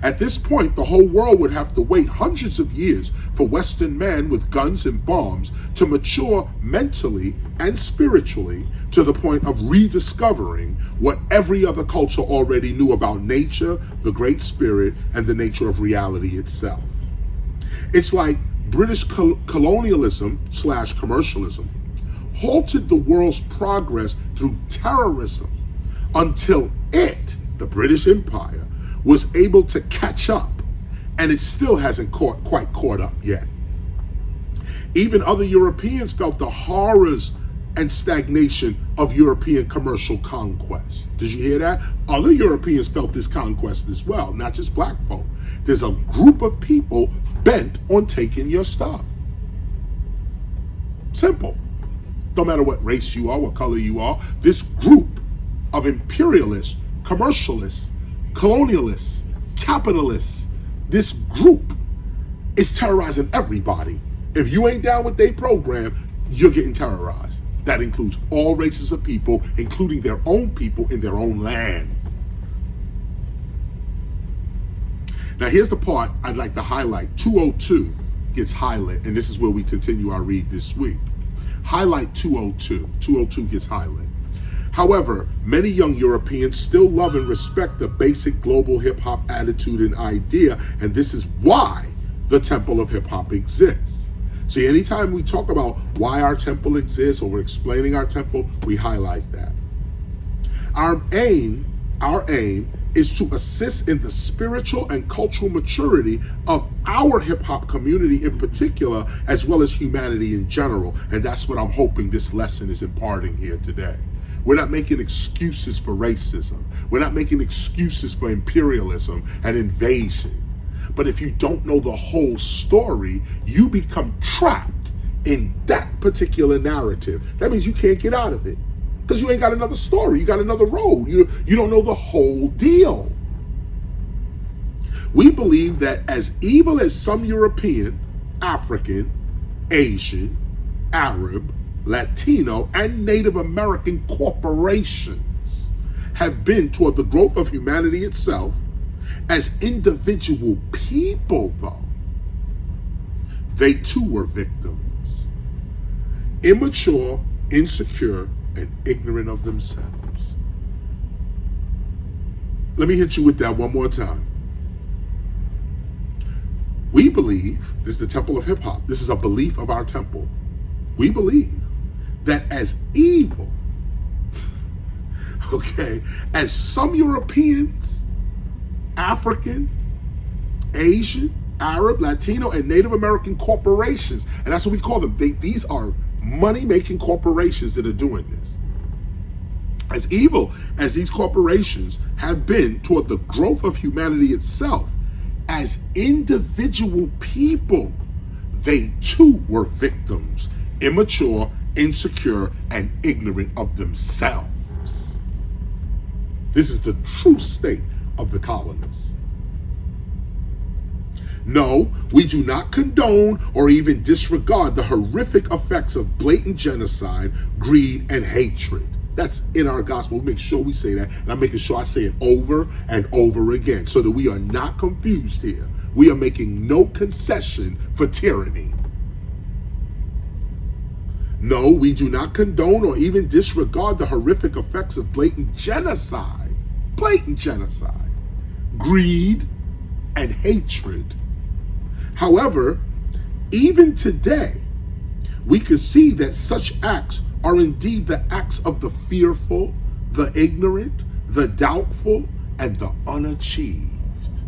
Speaker 1: At this point, the whole world would have to wait hundreds of years for Western man with guns and bombs to mature mentally and spiritually to the point of rediscovering what every other culture already knew about nature, the Great Spirit, and the nature of reality itself. It's like British colonialism/commercialism halted the world's progress through terrorism until it, the British Empire, was able to catch up, and it still hasn't quite caught up yet. Even other Europeans felt the horrors and stagnation of European commercial conquest. Did you hear that? Other Europeans felt this conquest as well, not just black folk. There's a group of people bent on taking your stuff. Simple. No matter what race you are, what color you are, this group of imperialists, commercialists, colonialists, capitalists, this group is terrorizing everybody. If you ain't down with their program, you're getting terrorized. That includes all races of people, including their own people in their own land. Now here's the part I'd like to highlight. 202 gets highlighted, and this is where we continue our read this week. Highlight 202. 202 gets highlighted. However, many young Europeans still love and respect the basic global hip-hop attitude and idea, and this is why the Temple of Hip-Hop exists. See, anytime we talk about why our temple exists or we're explaining our temple, we highlight that. Our aim is to assist in the spiritual and cultural maturity of our hip-hop community in particular, as well as humanity in general, and that's what I'm hoping this lesson is imparting here today. We're not making excuses for racism. We're not making excuses for imperialism and invasion. But if you don't know the whole story, you become trapped in that particular narrative. That means you can't get out of it because you ain't got another story. You got another road. You don't know the whole deal. We believe that as evil as some European, African, Asian, Arab, Latino, and Native American corporations have been toward the growth of humanity itself, as individual people, though, they too were victims. Immature, insecure, and ignorant of themselves. Let me hit you with that one more time. We believe, this is the Temple of Hip Hop, this is a belief of our temple. We believe that as evil, okay, as some Europeans, African, Asian, Arab, Latino, and Native American corporations, and that's what we call them. These are money-making corporations that are doing this. As evil as these corporations have been toward the growth of humanity itself, as individual people, they too were victims, immature, insecure, and ignorant of themselves. This is the true state of the colonists. No, we do not condone or even disregard the horrific effects of blatant genocide, greed, and hatred. That's in our gospel. We make sure we say that, and I'm making sure I say it over and over again so that we are not confused here. We are making no concession for tyranny. No, we do not condone or even disregard the horrific effects of blatant genocide, greed, and hatred. However, even today, we can see that such acts are indeed the acts of the fearful, the ignorant, the doubtful, and the unachieved.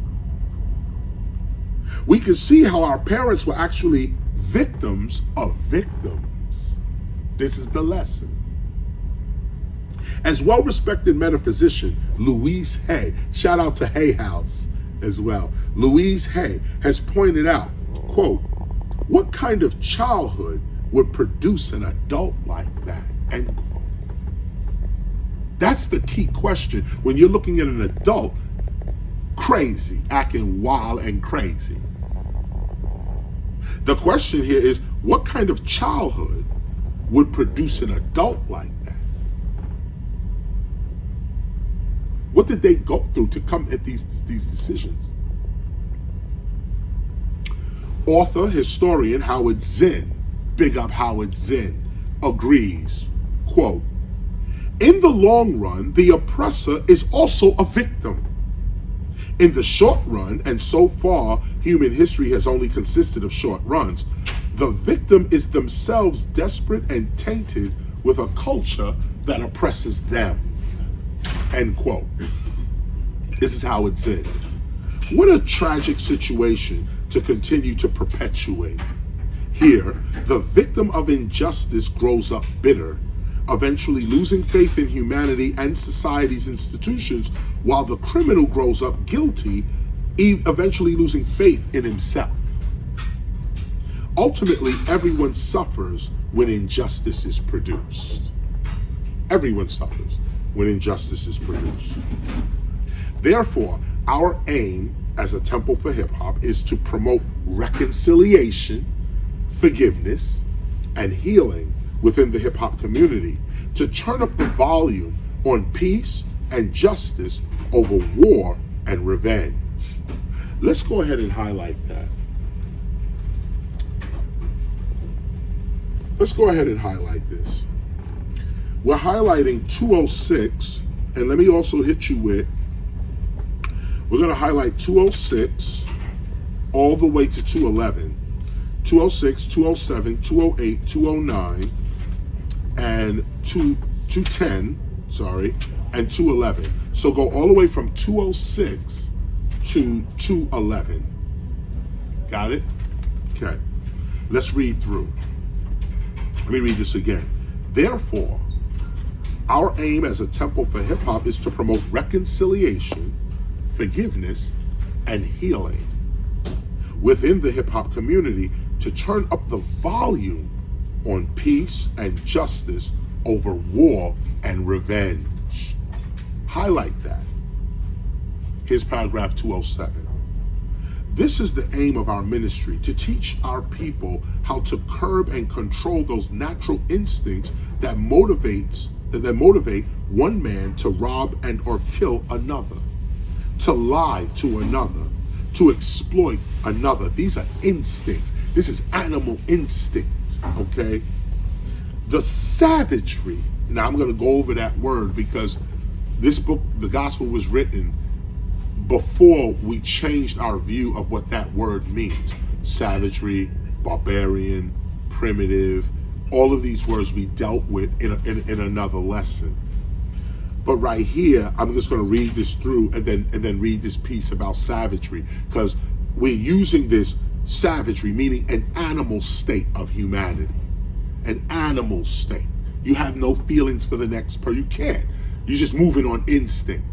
Speaker 1: We can see how our parents were actually victims of victims. This is the lesson. As well-respected metaphysician Louise Hay, shout out to Hay House as well, Louise Hay has pointed out, quote, "What kind of childhood would produce an adult like that, end quote. That's the key question when you're looking at an adult crazy, acting wild and crazy. The question here is, what kind of childhood would produce an adult like that? What did they go through to come at these decisions? Author, historian Howard Zinn, big up Howard Zinn, agrees, quote, in the long run, the oppressor is also a victim. In the short run, and so far human history has only consisted of short runs, the victim is themselves desperate and tainted with a culture that oppresses them, end quote. This is Howard Zinn. What a tragic situation to continue to perpetuate. Here, the victim of injustice grows up bitter, eventually losing faith in humanity and society's institutions, while the criminal grows up guilty, eventually losing faith in himself. Ultimately, everyone suffers when injustice is produced. Everyone suffers when injustice is produced. Therefore, our aim as a Temple for Hip Hop is to promote reconciliation, forgiveness, and healing within the hip hop community, to turn up the volume on peace and justice over war and revenge. Let's go ahead and highlight that. Let's go ahead and highlight this. We're highlighting 206, and let me also hit you with, we're going to highlight 206 all the way to 211. 206, 207, 208, 209, and 210, and 211. So go all the way from 206 to 211. Got it? Okay. Let's read through. Let me read this again. Therefore, our aim as a Temple for Hip Hop is to promote reconciliation, forgiveness, and healing within the hip hop community, to turn up the volume on peace and justice over war and revenge. Highlight that. Here's paragraph 207. This is the aim of our ministry, to teach our people how to curb and control those natural instincts that motivate one man to rob and or kill another, to lie to another, to exploit another. These are instincts. This is animal instincts, okay? The savagery, now I'm going to go over that word because this book, the gospel, was written before we changed our view of what that word means. Savagery, barbarian, primitive, all of these words we dealt with in another lesson. But right here, I'm just going to read this through and then read this piece about savagery, because we're using this savagery, meaning an animal state of humanity, an animal state. You have no feelings for the next person. You can't. You're just moving on instinct.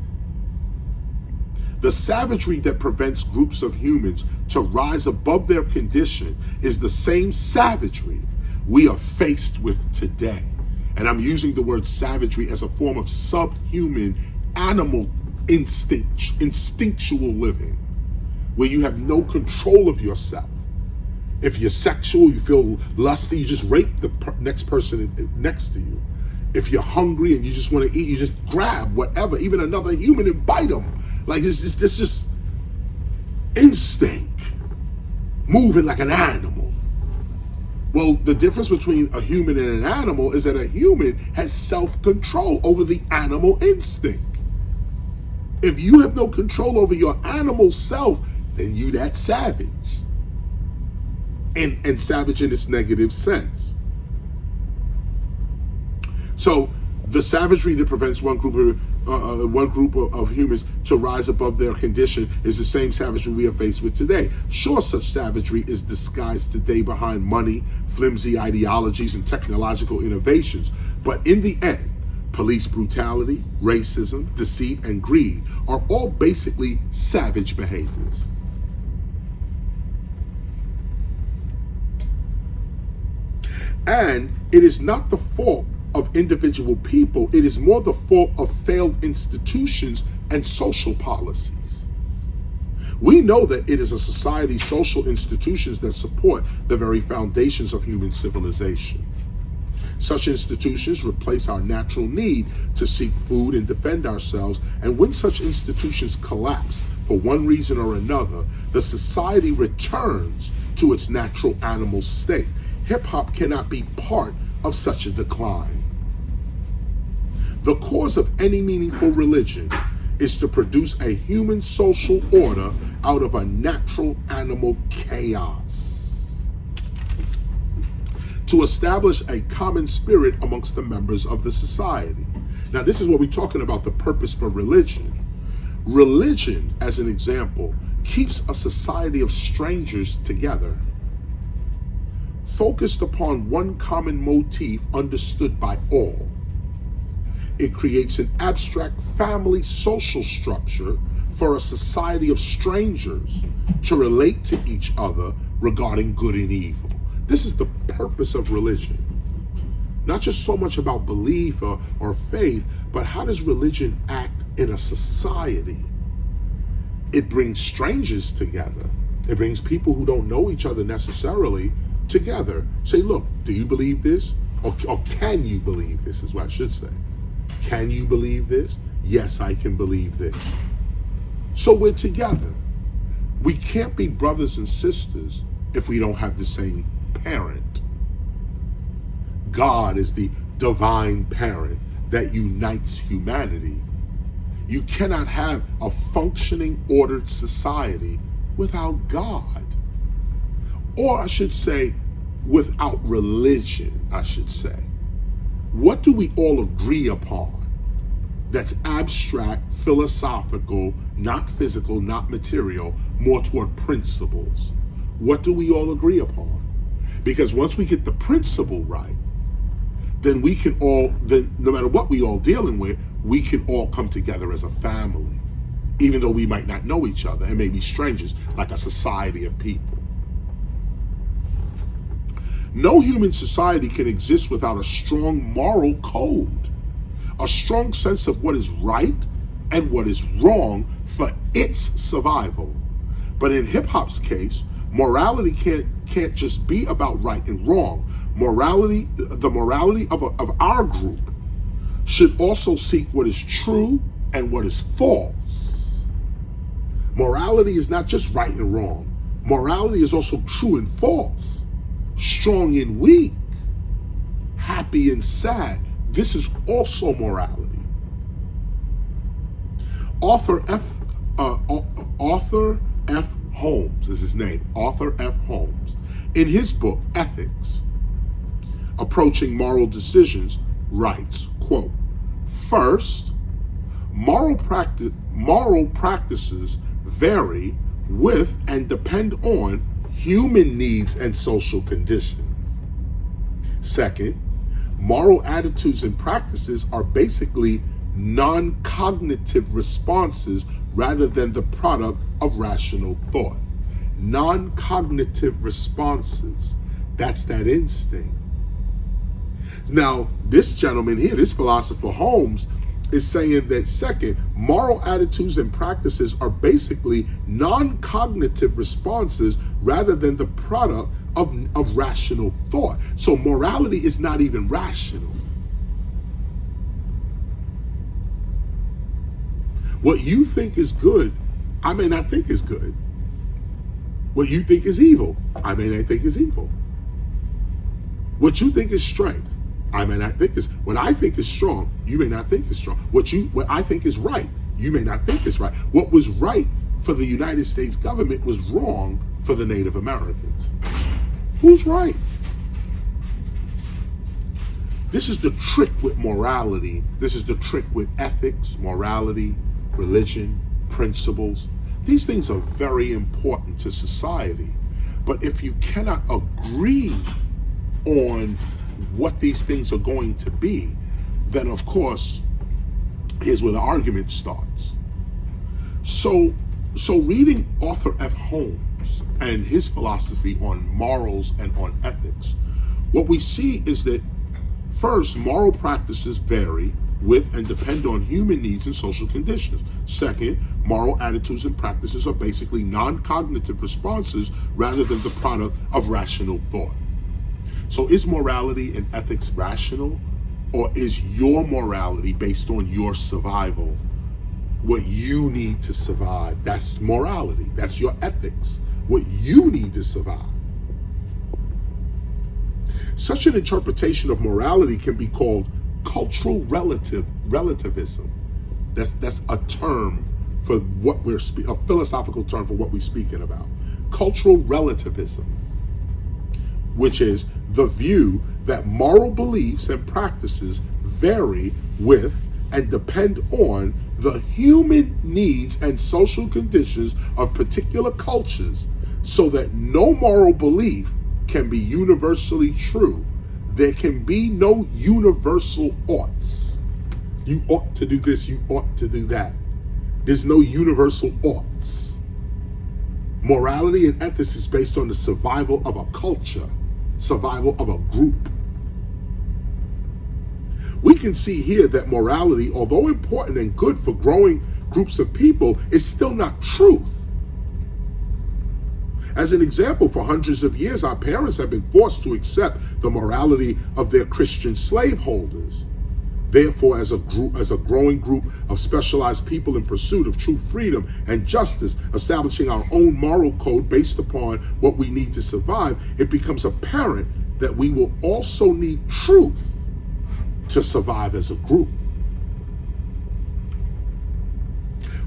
Speaker 1: The savagery that prevents groups of humans to rise above their condition is the same savagery we are faced with today. And I'm using the word savagery as a form of subhuman animal instinctual living, where you have no control of yourself. If you're sexual, you feel lusty, you just rape the next person next to you. If you're hungry and you just want to eat, you just grab whatever, even another human, and bite them. Like it's just instinct, moving like an animal. Well, the difference between a human and an animal is that a human has self-control over the animal instinct. If you have no control over your animal self, then you that savage. And savage in its negative sense. So the savagery that prevents one group of humans to rise above their condition is the same savagery we are faced with today. Sure, such savagery is disguised today behind money, flimsy ideologies, and technological innovations. But in the end, police brutality, racism, deceit, and greed are all basically savage behaviors. And it is not the fault of individual people, it is more the fault of failed institutions and social policies. We know that it is a society's social institutions that support the very foundations of human civilization. Such institutions replace our natural need to seek food and defend ourselves, and when such institutions collapse for one reason or another, the society returns to its natural animal state. Hip-hop cannot be part of such a decline. The cause of any meaningful religion is to produce a human social order out of a natural animal chaos, to establish a common spirit amongst the members of the society. Now, this is what we're talking about, the purpose for religion. Religion, as an example, keeps a society of strangers together, focused upon one common motif understood by all. It creates an abstract family social structure for a society of strangers to relate to each other regarding good and evil. This is the purpose of religion. Not just so much about belief or faith, but how does religion act in a society? It brings strangers together. It brings people who don't know each other necessarily together. Say, look, do you believe this? Or can you believe this is what I should say. Can you believe this? Yes, I can believe this. So we're together. We can't be brothers and sisters if we don't have the same parent. God is the divine parent that unites humanity. You cannot have a functioning, ordered society without God. Or I should say, without religion, I should say. What do we all agree upon that's abstract, philosophical, not physical, not material, more toward principles? What do we all agree upon? Because once we get the principle right, then we can all, then no matter what we all dealing with, we can all come together as a family, even though we might not know each other and may be strangers, like a society of people. No human society can exist without a strong moral code, a strong sense of what is right and what is wrong for its survival. But in hip-hop's case, morality can't just be about right and wrong. Morality, the morality of our group should also seek what is true and what is false. Morality is not just right and wrong. Morality is also true and false, strong and weak, happy and sad. This is also morality. Arthur F. Holmes is his name, Arthur F. Holmes. In his book, Ethics, Approaching Moral Decisions, writes, quote, "First, moral practices vary with and depend on human needs and social conditions. Second, moral attitudes and practices are basically non-cognitive responses rather than the product of rational thought." Non-cognitive responses, that's that instinct. Now, this gentleman here, this philosopher Holmes, is saying that second, moral attitudes and practices are basically non-cognitive responses rather than the product of rational thought. So morality is not even rational. What you think is good, I may not think is good. What you think is evil, I may not think is evil. What you think is strength, I may not think is, what I think is strong, you may not think is strong. What I think is right, you may not think is right. What was right for the United States government was wrong for the Native Americans. Who's right? This is the trick with morality. This is the trick with ethics, morality, religion, principles. These things are very important to society. But if you cannot agree on what these things are going to be, then of course, here's where the argument starts. So reading Arthur F. Holmes and his philosophy on morals and on ethics, What we see is that, first, moral practices vary with and depend on human needs and social conditions. Second, moral attitudes and practices are basically non-cognitive responses rather than the product of rational thought. So is morality and ethics rational, or is your morality based on your survival? What you need to survive, that's morality, that's your ethics, what you need to survive. Such an interpretation of morality can be called cultural relativism. That's a term for what we're a philosophical term for what we're speaking about. Cultural relativism, which is the view that moral beliefs and practices vary with and depend on the human needs and social conditions of particular cultures, so that no moral belief can be universally true. There can be no universal oughts. You ought to do this, you ought to do that. There's no universal oughts. Morality and ethics is based on the survival of a culture, survival of a group. We can see here that morality, although important and good for growing groups of people, is still not truth. As an example, for hundreds of years, our parents have been forced to accept the morality of their Christian slaveholders. Therefore, as a growing group of specialized people in pursuit of true freedom and justice, establishing our own moral code based upon what we need to survive, it becomes apparent that we will also need truth to survive as a group.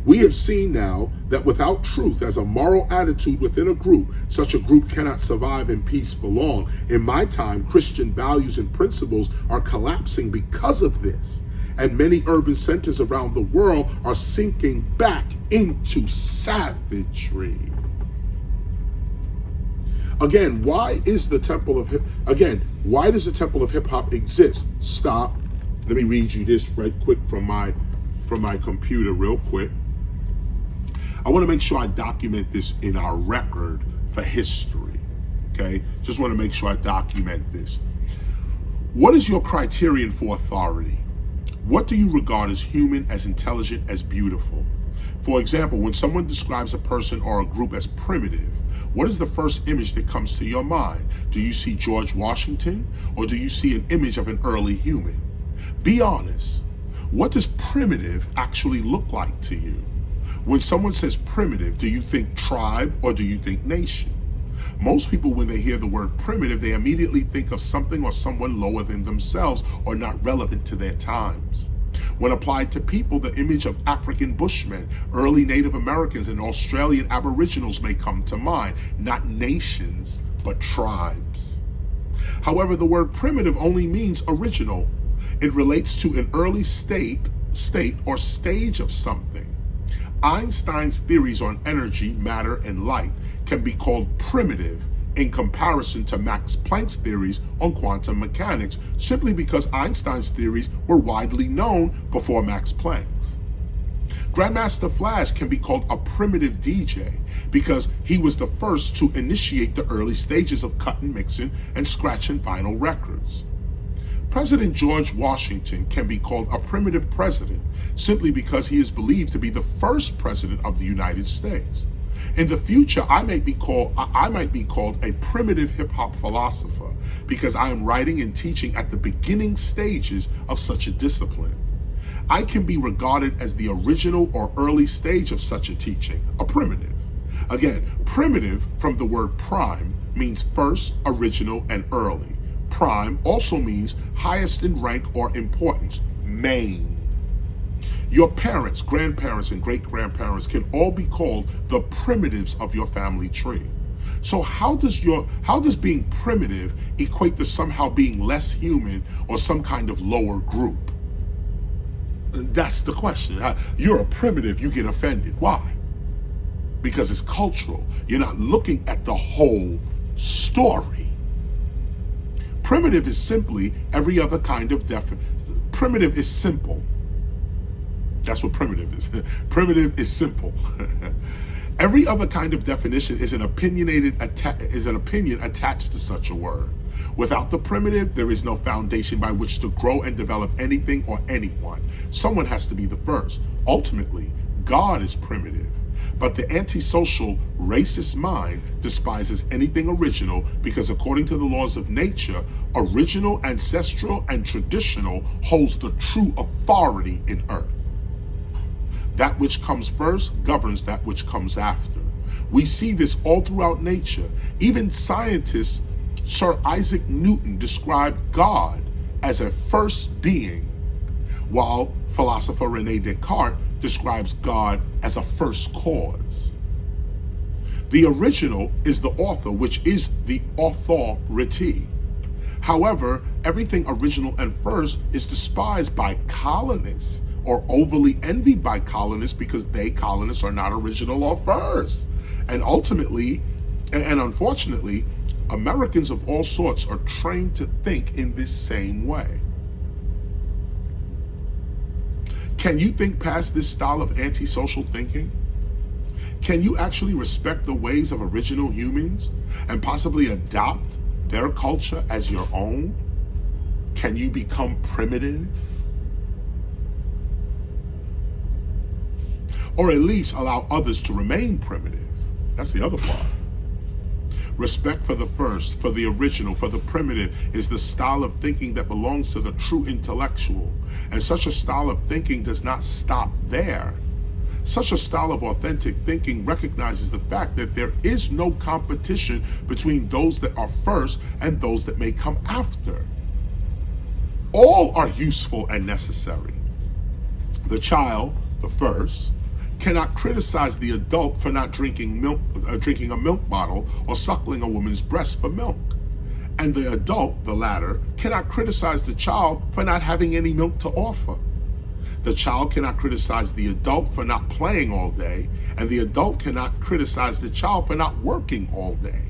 Speaker 1: We have seen now that without truth as a moral attitude within a group, such a group cannot survive in peace for long. In my time, Christian values and principles are collapsing because of this, and many urban centers around the world are sinking back into savagery. Again, why does the Temple of Hip Hop exist? Stop. Let me read you this right quick from my computer real quick. I want to make sure I document this in our record for history, okay? Just want to make sure I document this. What is your criterion for authority? What do you regard as human, as intelligent, as beautiful? For example, when someone describes a person or a group as primitive, what is the first image that comes to your mind? Do you see George Washington, or do you see an image of an early human? Be honest. What does primitive actually look like to you? When someone says primitive, do you think tribe or do you think nation? Most people, when they hear the word primitive, they immediately think of something or someone lower than themselves or not relevant to their times. When applied to people, the image of African Bushmen, early Native Americans, and Australian Aboriginals may come to mind, not nations, but tribes. However, the word primitive only means original. It relates to an early state or stage of something. Einstein's theories on energy, matter, and light can be called primitive in comparison to Max Planck's theories on quantum mechanics, simply because Einstein's theories were widely known before Max Planck's. Grandmaster Flash can be called a primitive DJ because he was the first to initiate the early stages of cutting, mixing, and scratching vinyl records. President George Washington can be called a primitive president simply because he is believed to be the first president of the United States. In the future, I might be called a primitive hip-hop philosopher because I am writing and teaching at the beginning stages of such a discipline. I can be regarded as the original or early stage of such a teaching, a primitive. Again, primitive from the word prime means first, original, and early. Prime also means highest in rank or importance, main. Your parents, grandparents, and great-grandparents can all be called the primitives of your family tree. So how does being primitive equate to somehow being less human or some kind of lower group? That's the question. You're a primitive, you get offended. Why? Because it's cultural. You're not looking at the whole story. Primitive is simply every other kind of primitive is simple. That's what primitive is. Primitive is simple. Every other kind of definition is an opinion attached to such a word. Without the primitive, there is no foundation by which to grow and develop anything or anyone. Someone has to be the first. Ultimately, God is primitive. But the antisocial, racist mind despises anything original because according to the laws of nature, original, ancestral, and traditional holds the true authority in earth. That which comes first governs that which comes after. We see this all throughout nature. Even scientists, Sir Isaac Newton described God as a first being, while philosopher René Descartes describes God as a first cause. The original is the author, which is the authority. However, everything original and first is despised by colonists or overly envied by colonists because they, colonists, are not original or first. And ultimately, and unfortunately, Americans of all sorts are trained to think in this same way. Can you think past this style of antisocial thinking? Can you actually respect the ways of original humans and possibly adopt their culture as your own? Can you become primitive? Or at least allow others to remain primitive? That's the other part. Respect for the first, for the original, for the primitive is the style of thinking that belongs to the true intellectual. And such a style of thinking does not stop there. Such a style of authentic thinking recognizes the fact that there is no competition between those that are first and those that may come after. All are useful and necessary. The child, the first, cannot criticize the adult for not drinking a milk bottle or suckling a woman's breast for milk. And the adult, the latter, cannot criticize the child for not having any milk to offer. The child cannot criticize the adult for not playing all day, and the adult cannot criticize the child for not working all day.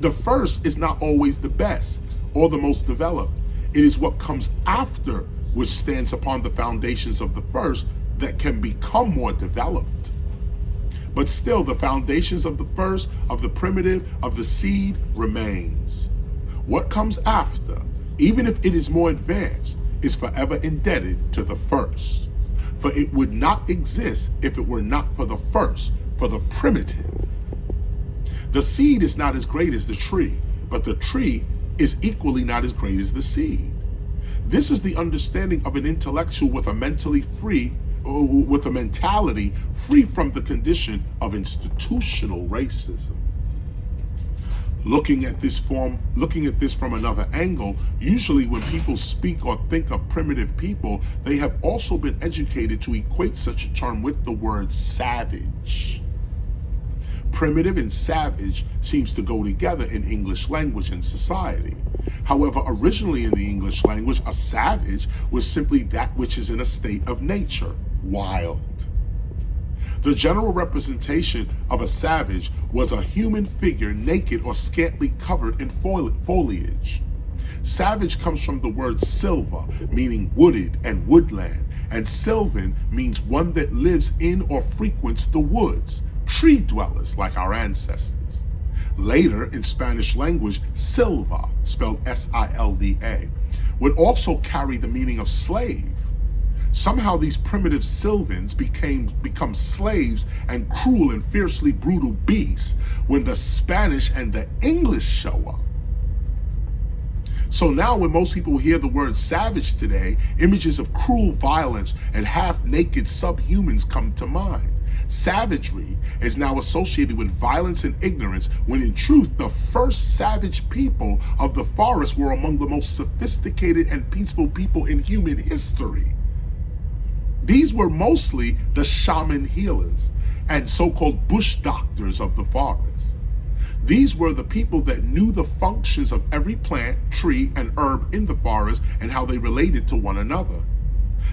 Speaker 1: The first is not always the best or the most developed. It is what comes after which stands upon the foundations of the first that can become more developed. But still, the foundations of the first, of the primitive, of the seed remains. What comes after, even if it is more advanced, is forever indebted to the first. For it would not exist if it were not for the first, for the primitive. The seed is not as great as the tree, but the tree is equally not as great as the seed. This is the understanding of an intellectual with a mentality free from the condition of institutional racism. Looking at this from another angle, usually when people speak or think of primitive people, they have also been educated to equate such a term with the word savage. Primitive and savage seems to go together in English language and society. However, originally in the English language, a savage was simply that which is in a state of nature, wild. The general representation of a savage was a human figure naked or scantily covered in foliage. Savage comes from the word silva, meaning wooded and woodland, and sylvan means one that lives in or frequents the woods, tree dwellers like our ancestors. Later, in Spanish language, silva, spelled S-I-L-V-A, would also carry the meaning of slave. Somehow these primitive Sylvans become slaves and cruel and fiercely brutal beasts when the Spanish and the English show up. So now when most people hear the word savage today, images of cruel violence and half-naked subhumans come to mind. Savagery is now associated with violence and ignorance, when in truth, the first savage people of the forest were among the most sophisticated and peaceful people in human history. These were mostly the shaman healers and so-called bush doctors of the forest. These were the people that knew the functions of every plant, tree, and herb in the forest and how they related to one another.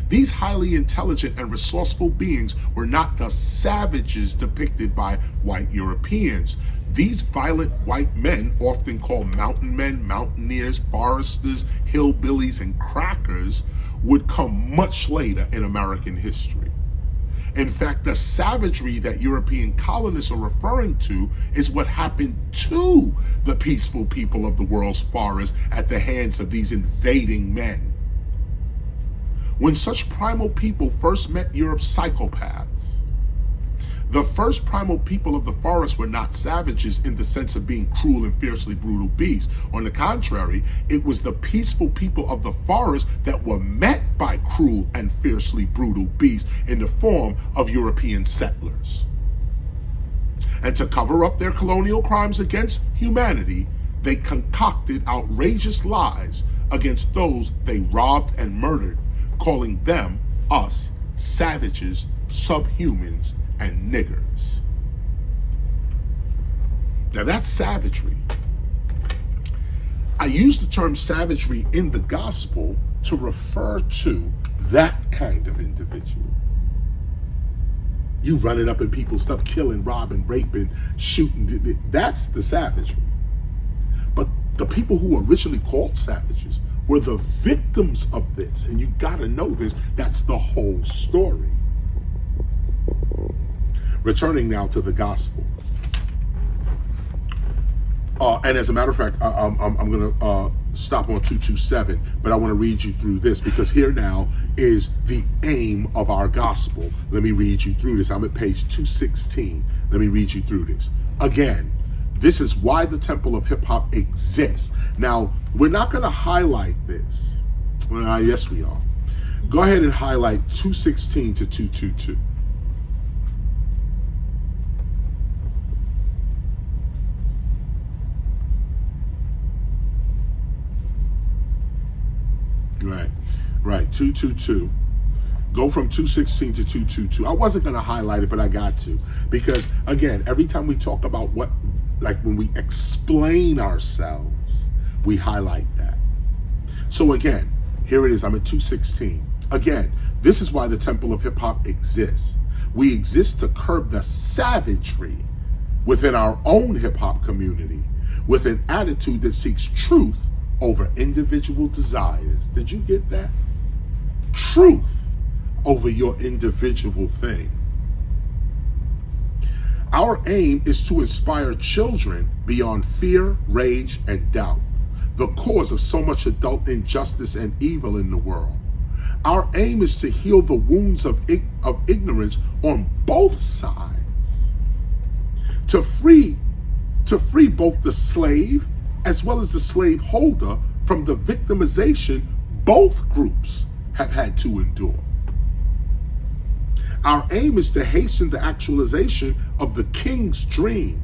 Speaker 1: These highly intelligent and resourceful beings were not the savages depicted by white Europeans. These violent white men, often called mountain men, mountaineers, foresters, hillbillies, and crackers, would come much later in American history. In fact, the savagery that European colonists are referring to is what happened to the peaceful people of the world's forests at the hands of these invading men. When such primal people first met Europe's psychopaths, the first primal people of the forest were not savages in the sense of being cruel and fiercely brutal beasts. On the contrary, it was the peaceful people of the forest that were met by cruel and fiercely brutal beasts in the form of European settlers. And to cover up their colonial crimes against humanity, they concocted outrageous lies against those they robbed and murdered, calling them, us, savages, subhumans, and niggers. Now that's savagery. I use the term savagery in the gospel to refer to that kind of individual. You running up in people's stuff, killing, robbing, raping, shooting, that's the savagery. But the people who were originally called savages were the victims of this, and you gotta know this, that's the whole story. Returning now to the gospel. And as a matter of fact, I'm going to stop on 227, but I want to read you through this because here now is the aim of our gospel. Let me read you through this. I'm at page 216. Let me read you through this. Again, this is why the Temple of Hip Hop exists. Now, we're not going to highlight this. Yes, we are. Go ahead and highlight 216 to 222. Right, 222. Go from 216 to 222. I wasn't going to highlight it, but I got to. Because, again, every time we talk about what, like when we explain ourselves, we highlight that. So again, here it is. I'm at 216. Again, this is why the Temple of Hip Hop exists. We exist to curb the savagery within our own hip hop community with an attitude that seeks truth over individual desires. Did you get that? Truth over your individual thing. Our aim is to inspire children beyond fear, rage, and doubt, the cause of so much adult injustice and evil in the world. Our aim is to heal the wounds of ignorance on both sides, to free both the slave as well as the slaveholder from the victimization both groups have had to endure. Our aim is to hasten the actualization of the King's dream,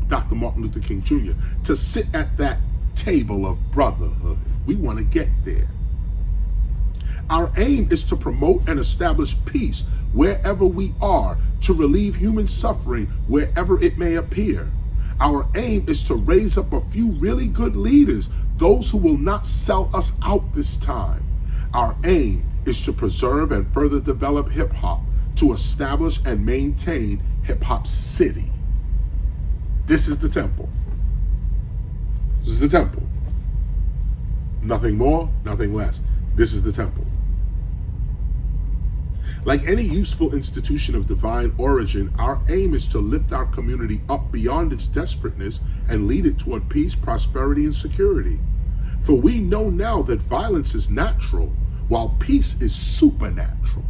Speaker 1: Dr. Martin Luther King Jr., to sit at that table of brotherhood. We want to get there. Our aim is to promote and establish peace wherever we are, to relieve human suffering wherever it may appear. Our aim is to raise up a few really good leaders, those who will not sell us out this time. Our aim is to preserve and further develop hip-hop, to establish and maintain Hip-Hop City. This is the temple. This is the temple. Nothing more, nothing less. This is the temple. Like any useful institution of divine origin, our aim is to lift our community up beyond its desperateness and lead it toward peace, prosperity, and security. For we know now that violence is natural, while peace is supernatural.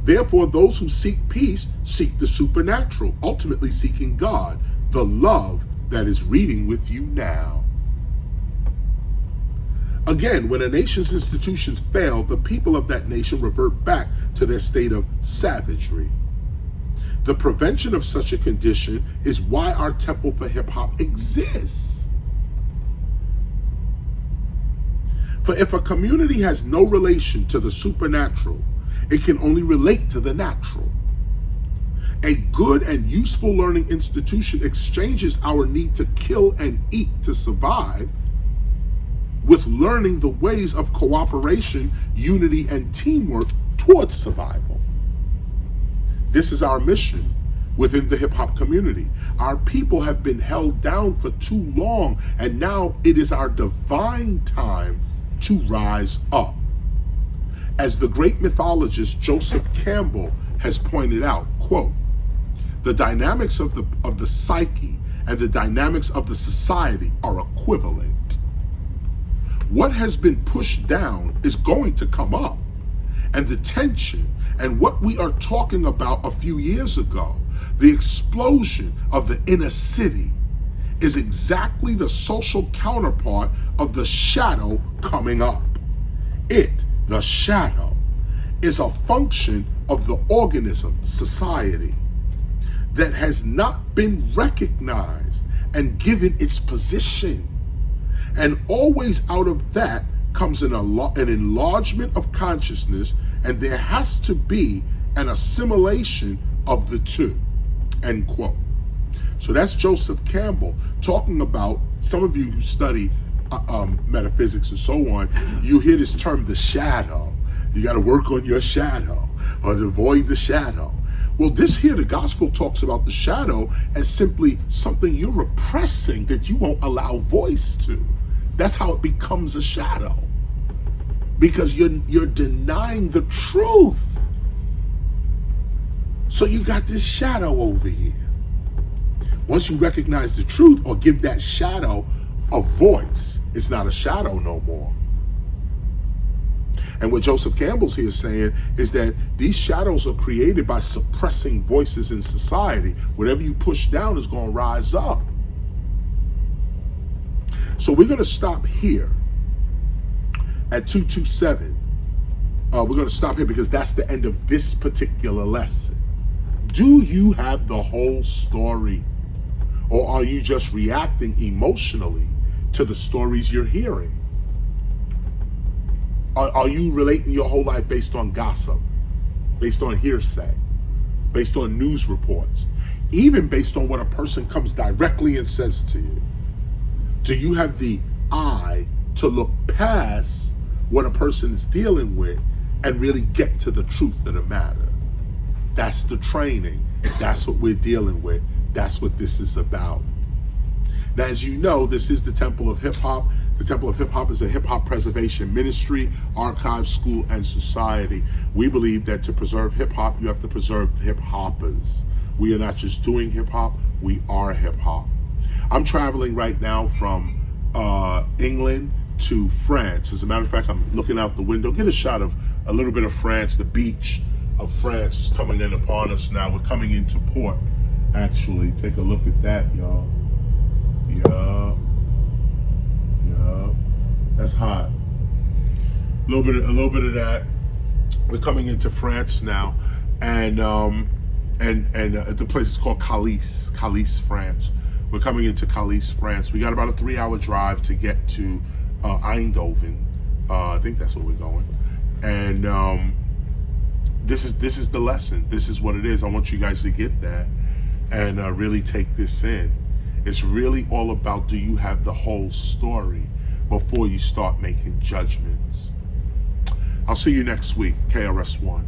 Speaker 1: Therefore, those who seek peace seek the supernatural, ultimately seeking God, the love that is reading with you now. Again, when a nation's institutions fail, the people of that nation revert back to their state of savagery. The prevention of such a condition is why our Temple for Hip Hop exists. For if a community has no relation to the supernatural, it can only relate to the natural. A good and useful learning institution exchanges our need to kill and eat to survive with learning the ways of cooperation, unity, and teamwork towards survival. This is our mission within the hip-hop community. Our people have been held down for too long, and now it is our divine time to rise up. As the great mythologist Joseph Campbell has pointed out, quote, the dynamics of the psyche and the dynamics of the society are equivalent. What has been pushed down is going to come up. And the tension and what we are talking about a few years ago, the explosion of the inner city, is exactly the social counterpart of the shadow coming up. It, the shadow, is a function of the organism, society, that has not been recognized and given its position. And always out of that comes an enlargement of consciousness, and there has to be an assimilation of the two, end quote. So that's Joseph Campbell talking about, some of you who study metaphysics and so on, you hear this term, the shadow. You got to work on your shadow or to avoid the shadow. Well, this here, the gospel talks about the shadow as simply something you're repressing that you won't allow voice to. That's how it becomes a shadow, because you're denying the truth. So you got this shadow over here. Once you recognize the truth or give that shadow a voice, it's not a shadow no more. And what Joseph Campbell's here saying is that these shadows are created by suppressing voices in society. Whatever you push down is going to rise up. So we're going to stop here at 227. We're going to stop here because that's the end of this particular lesson. Do you have the whole story? Or are you just reacting emotionally to the stories you're hearing? Are you relating your whole life based on gossip, based on hearsay, based on news reports, even based on what a person comes directly and says to you? Do you have the eye to look past what a person is dealing with and really get to the truth of the matter? That's the training. That's what we're dealing with. That's what this is about. Now, as you know, this is the Temple of Hip Hop. The Temple of Hip Hop is a hip hop preservation ministry, archive, school, and society. We believe that to preserve hip hop, you have to preserve hip hoppers. We are not just doing hip hop, we are hip hop. I'm traveling right now from England to France. As a matter of fact, I'm looking out the window. Get a shot of a little bit of France. The beach of France is coming in upon us now. We're coming into port, actually. Take a look at that, y'all. Yeah. That's hot. A little bit of that. We're coming into France now, and the place is called Calais, France. We're coming into Calais, France. We got about a 3-hour drive to get to Eindhoven. I think that's where we're going. And this is the lesson. This is what it is. I want you guys to get that and really take this in. It's really all about, do you have the whole story before you start making judgments? I'll see you next week. KRS-ONE.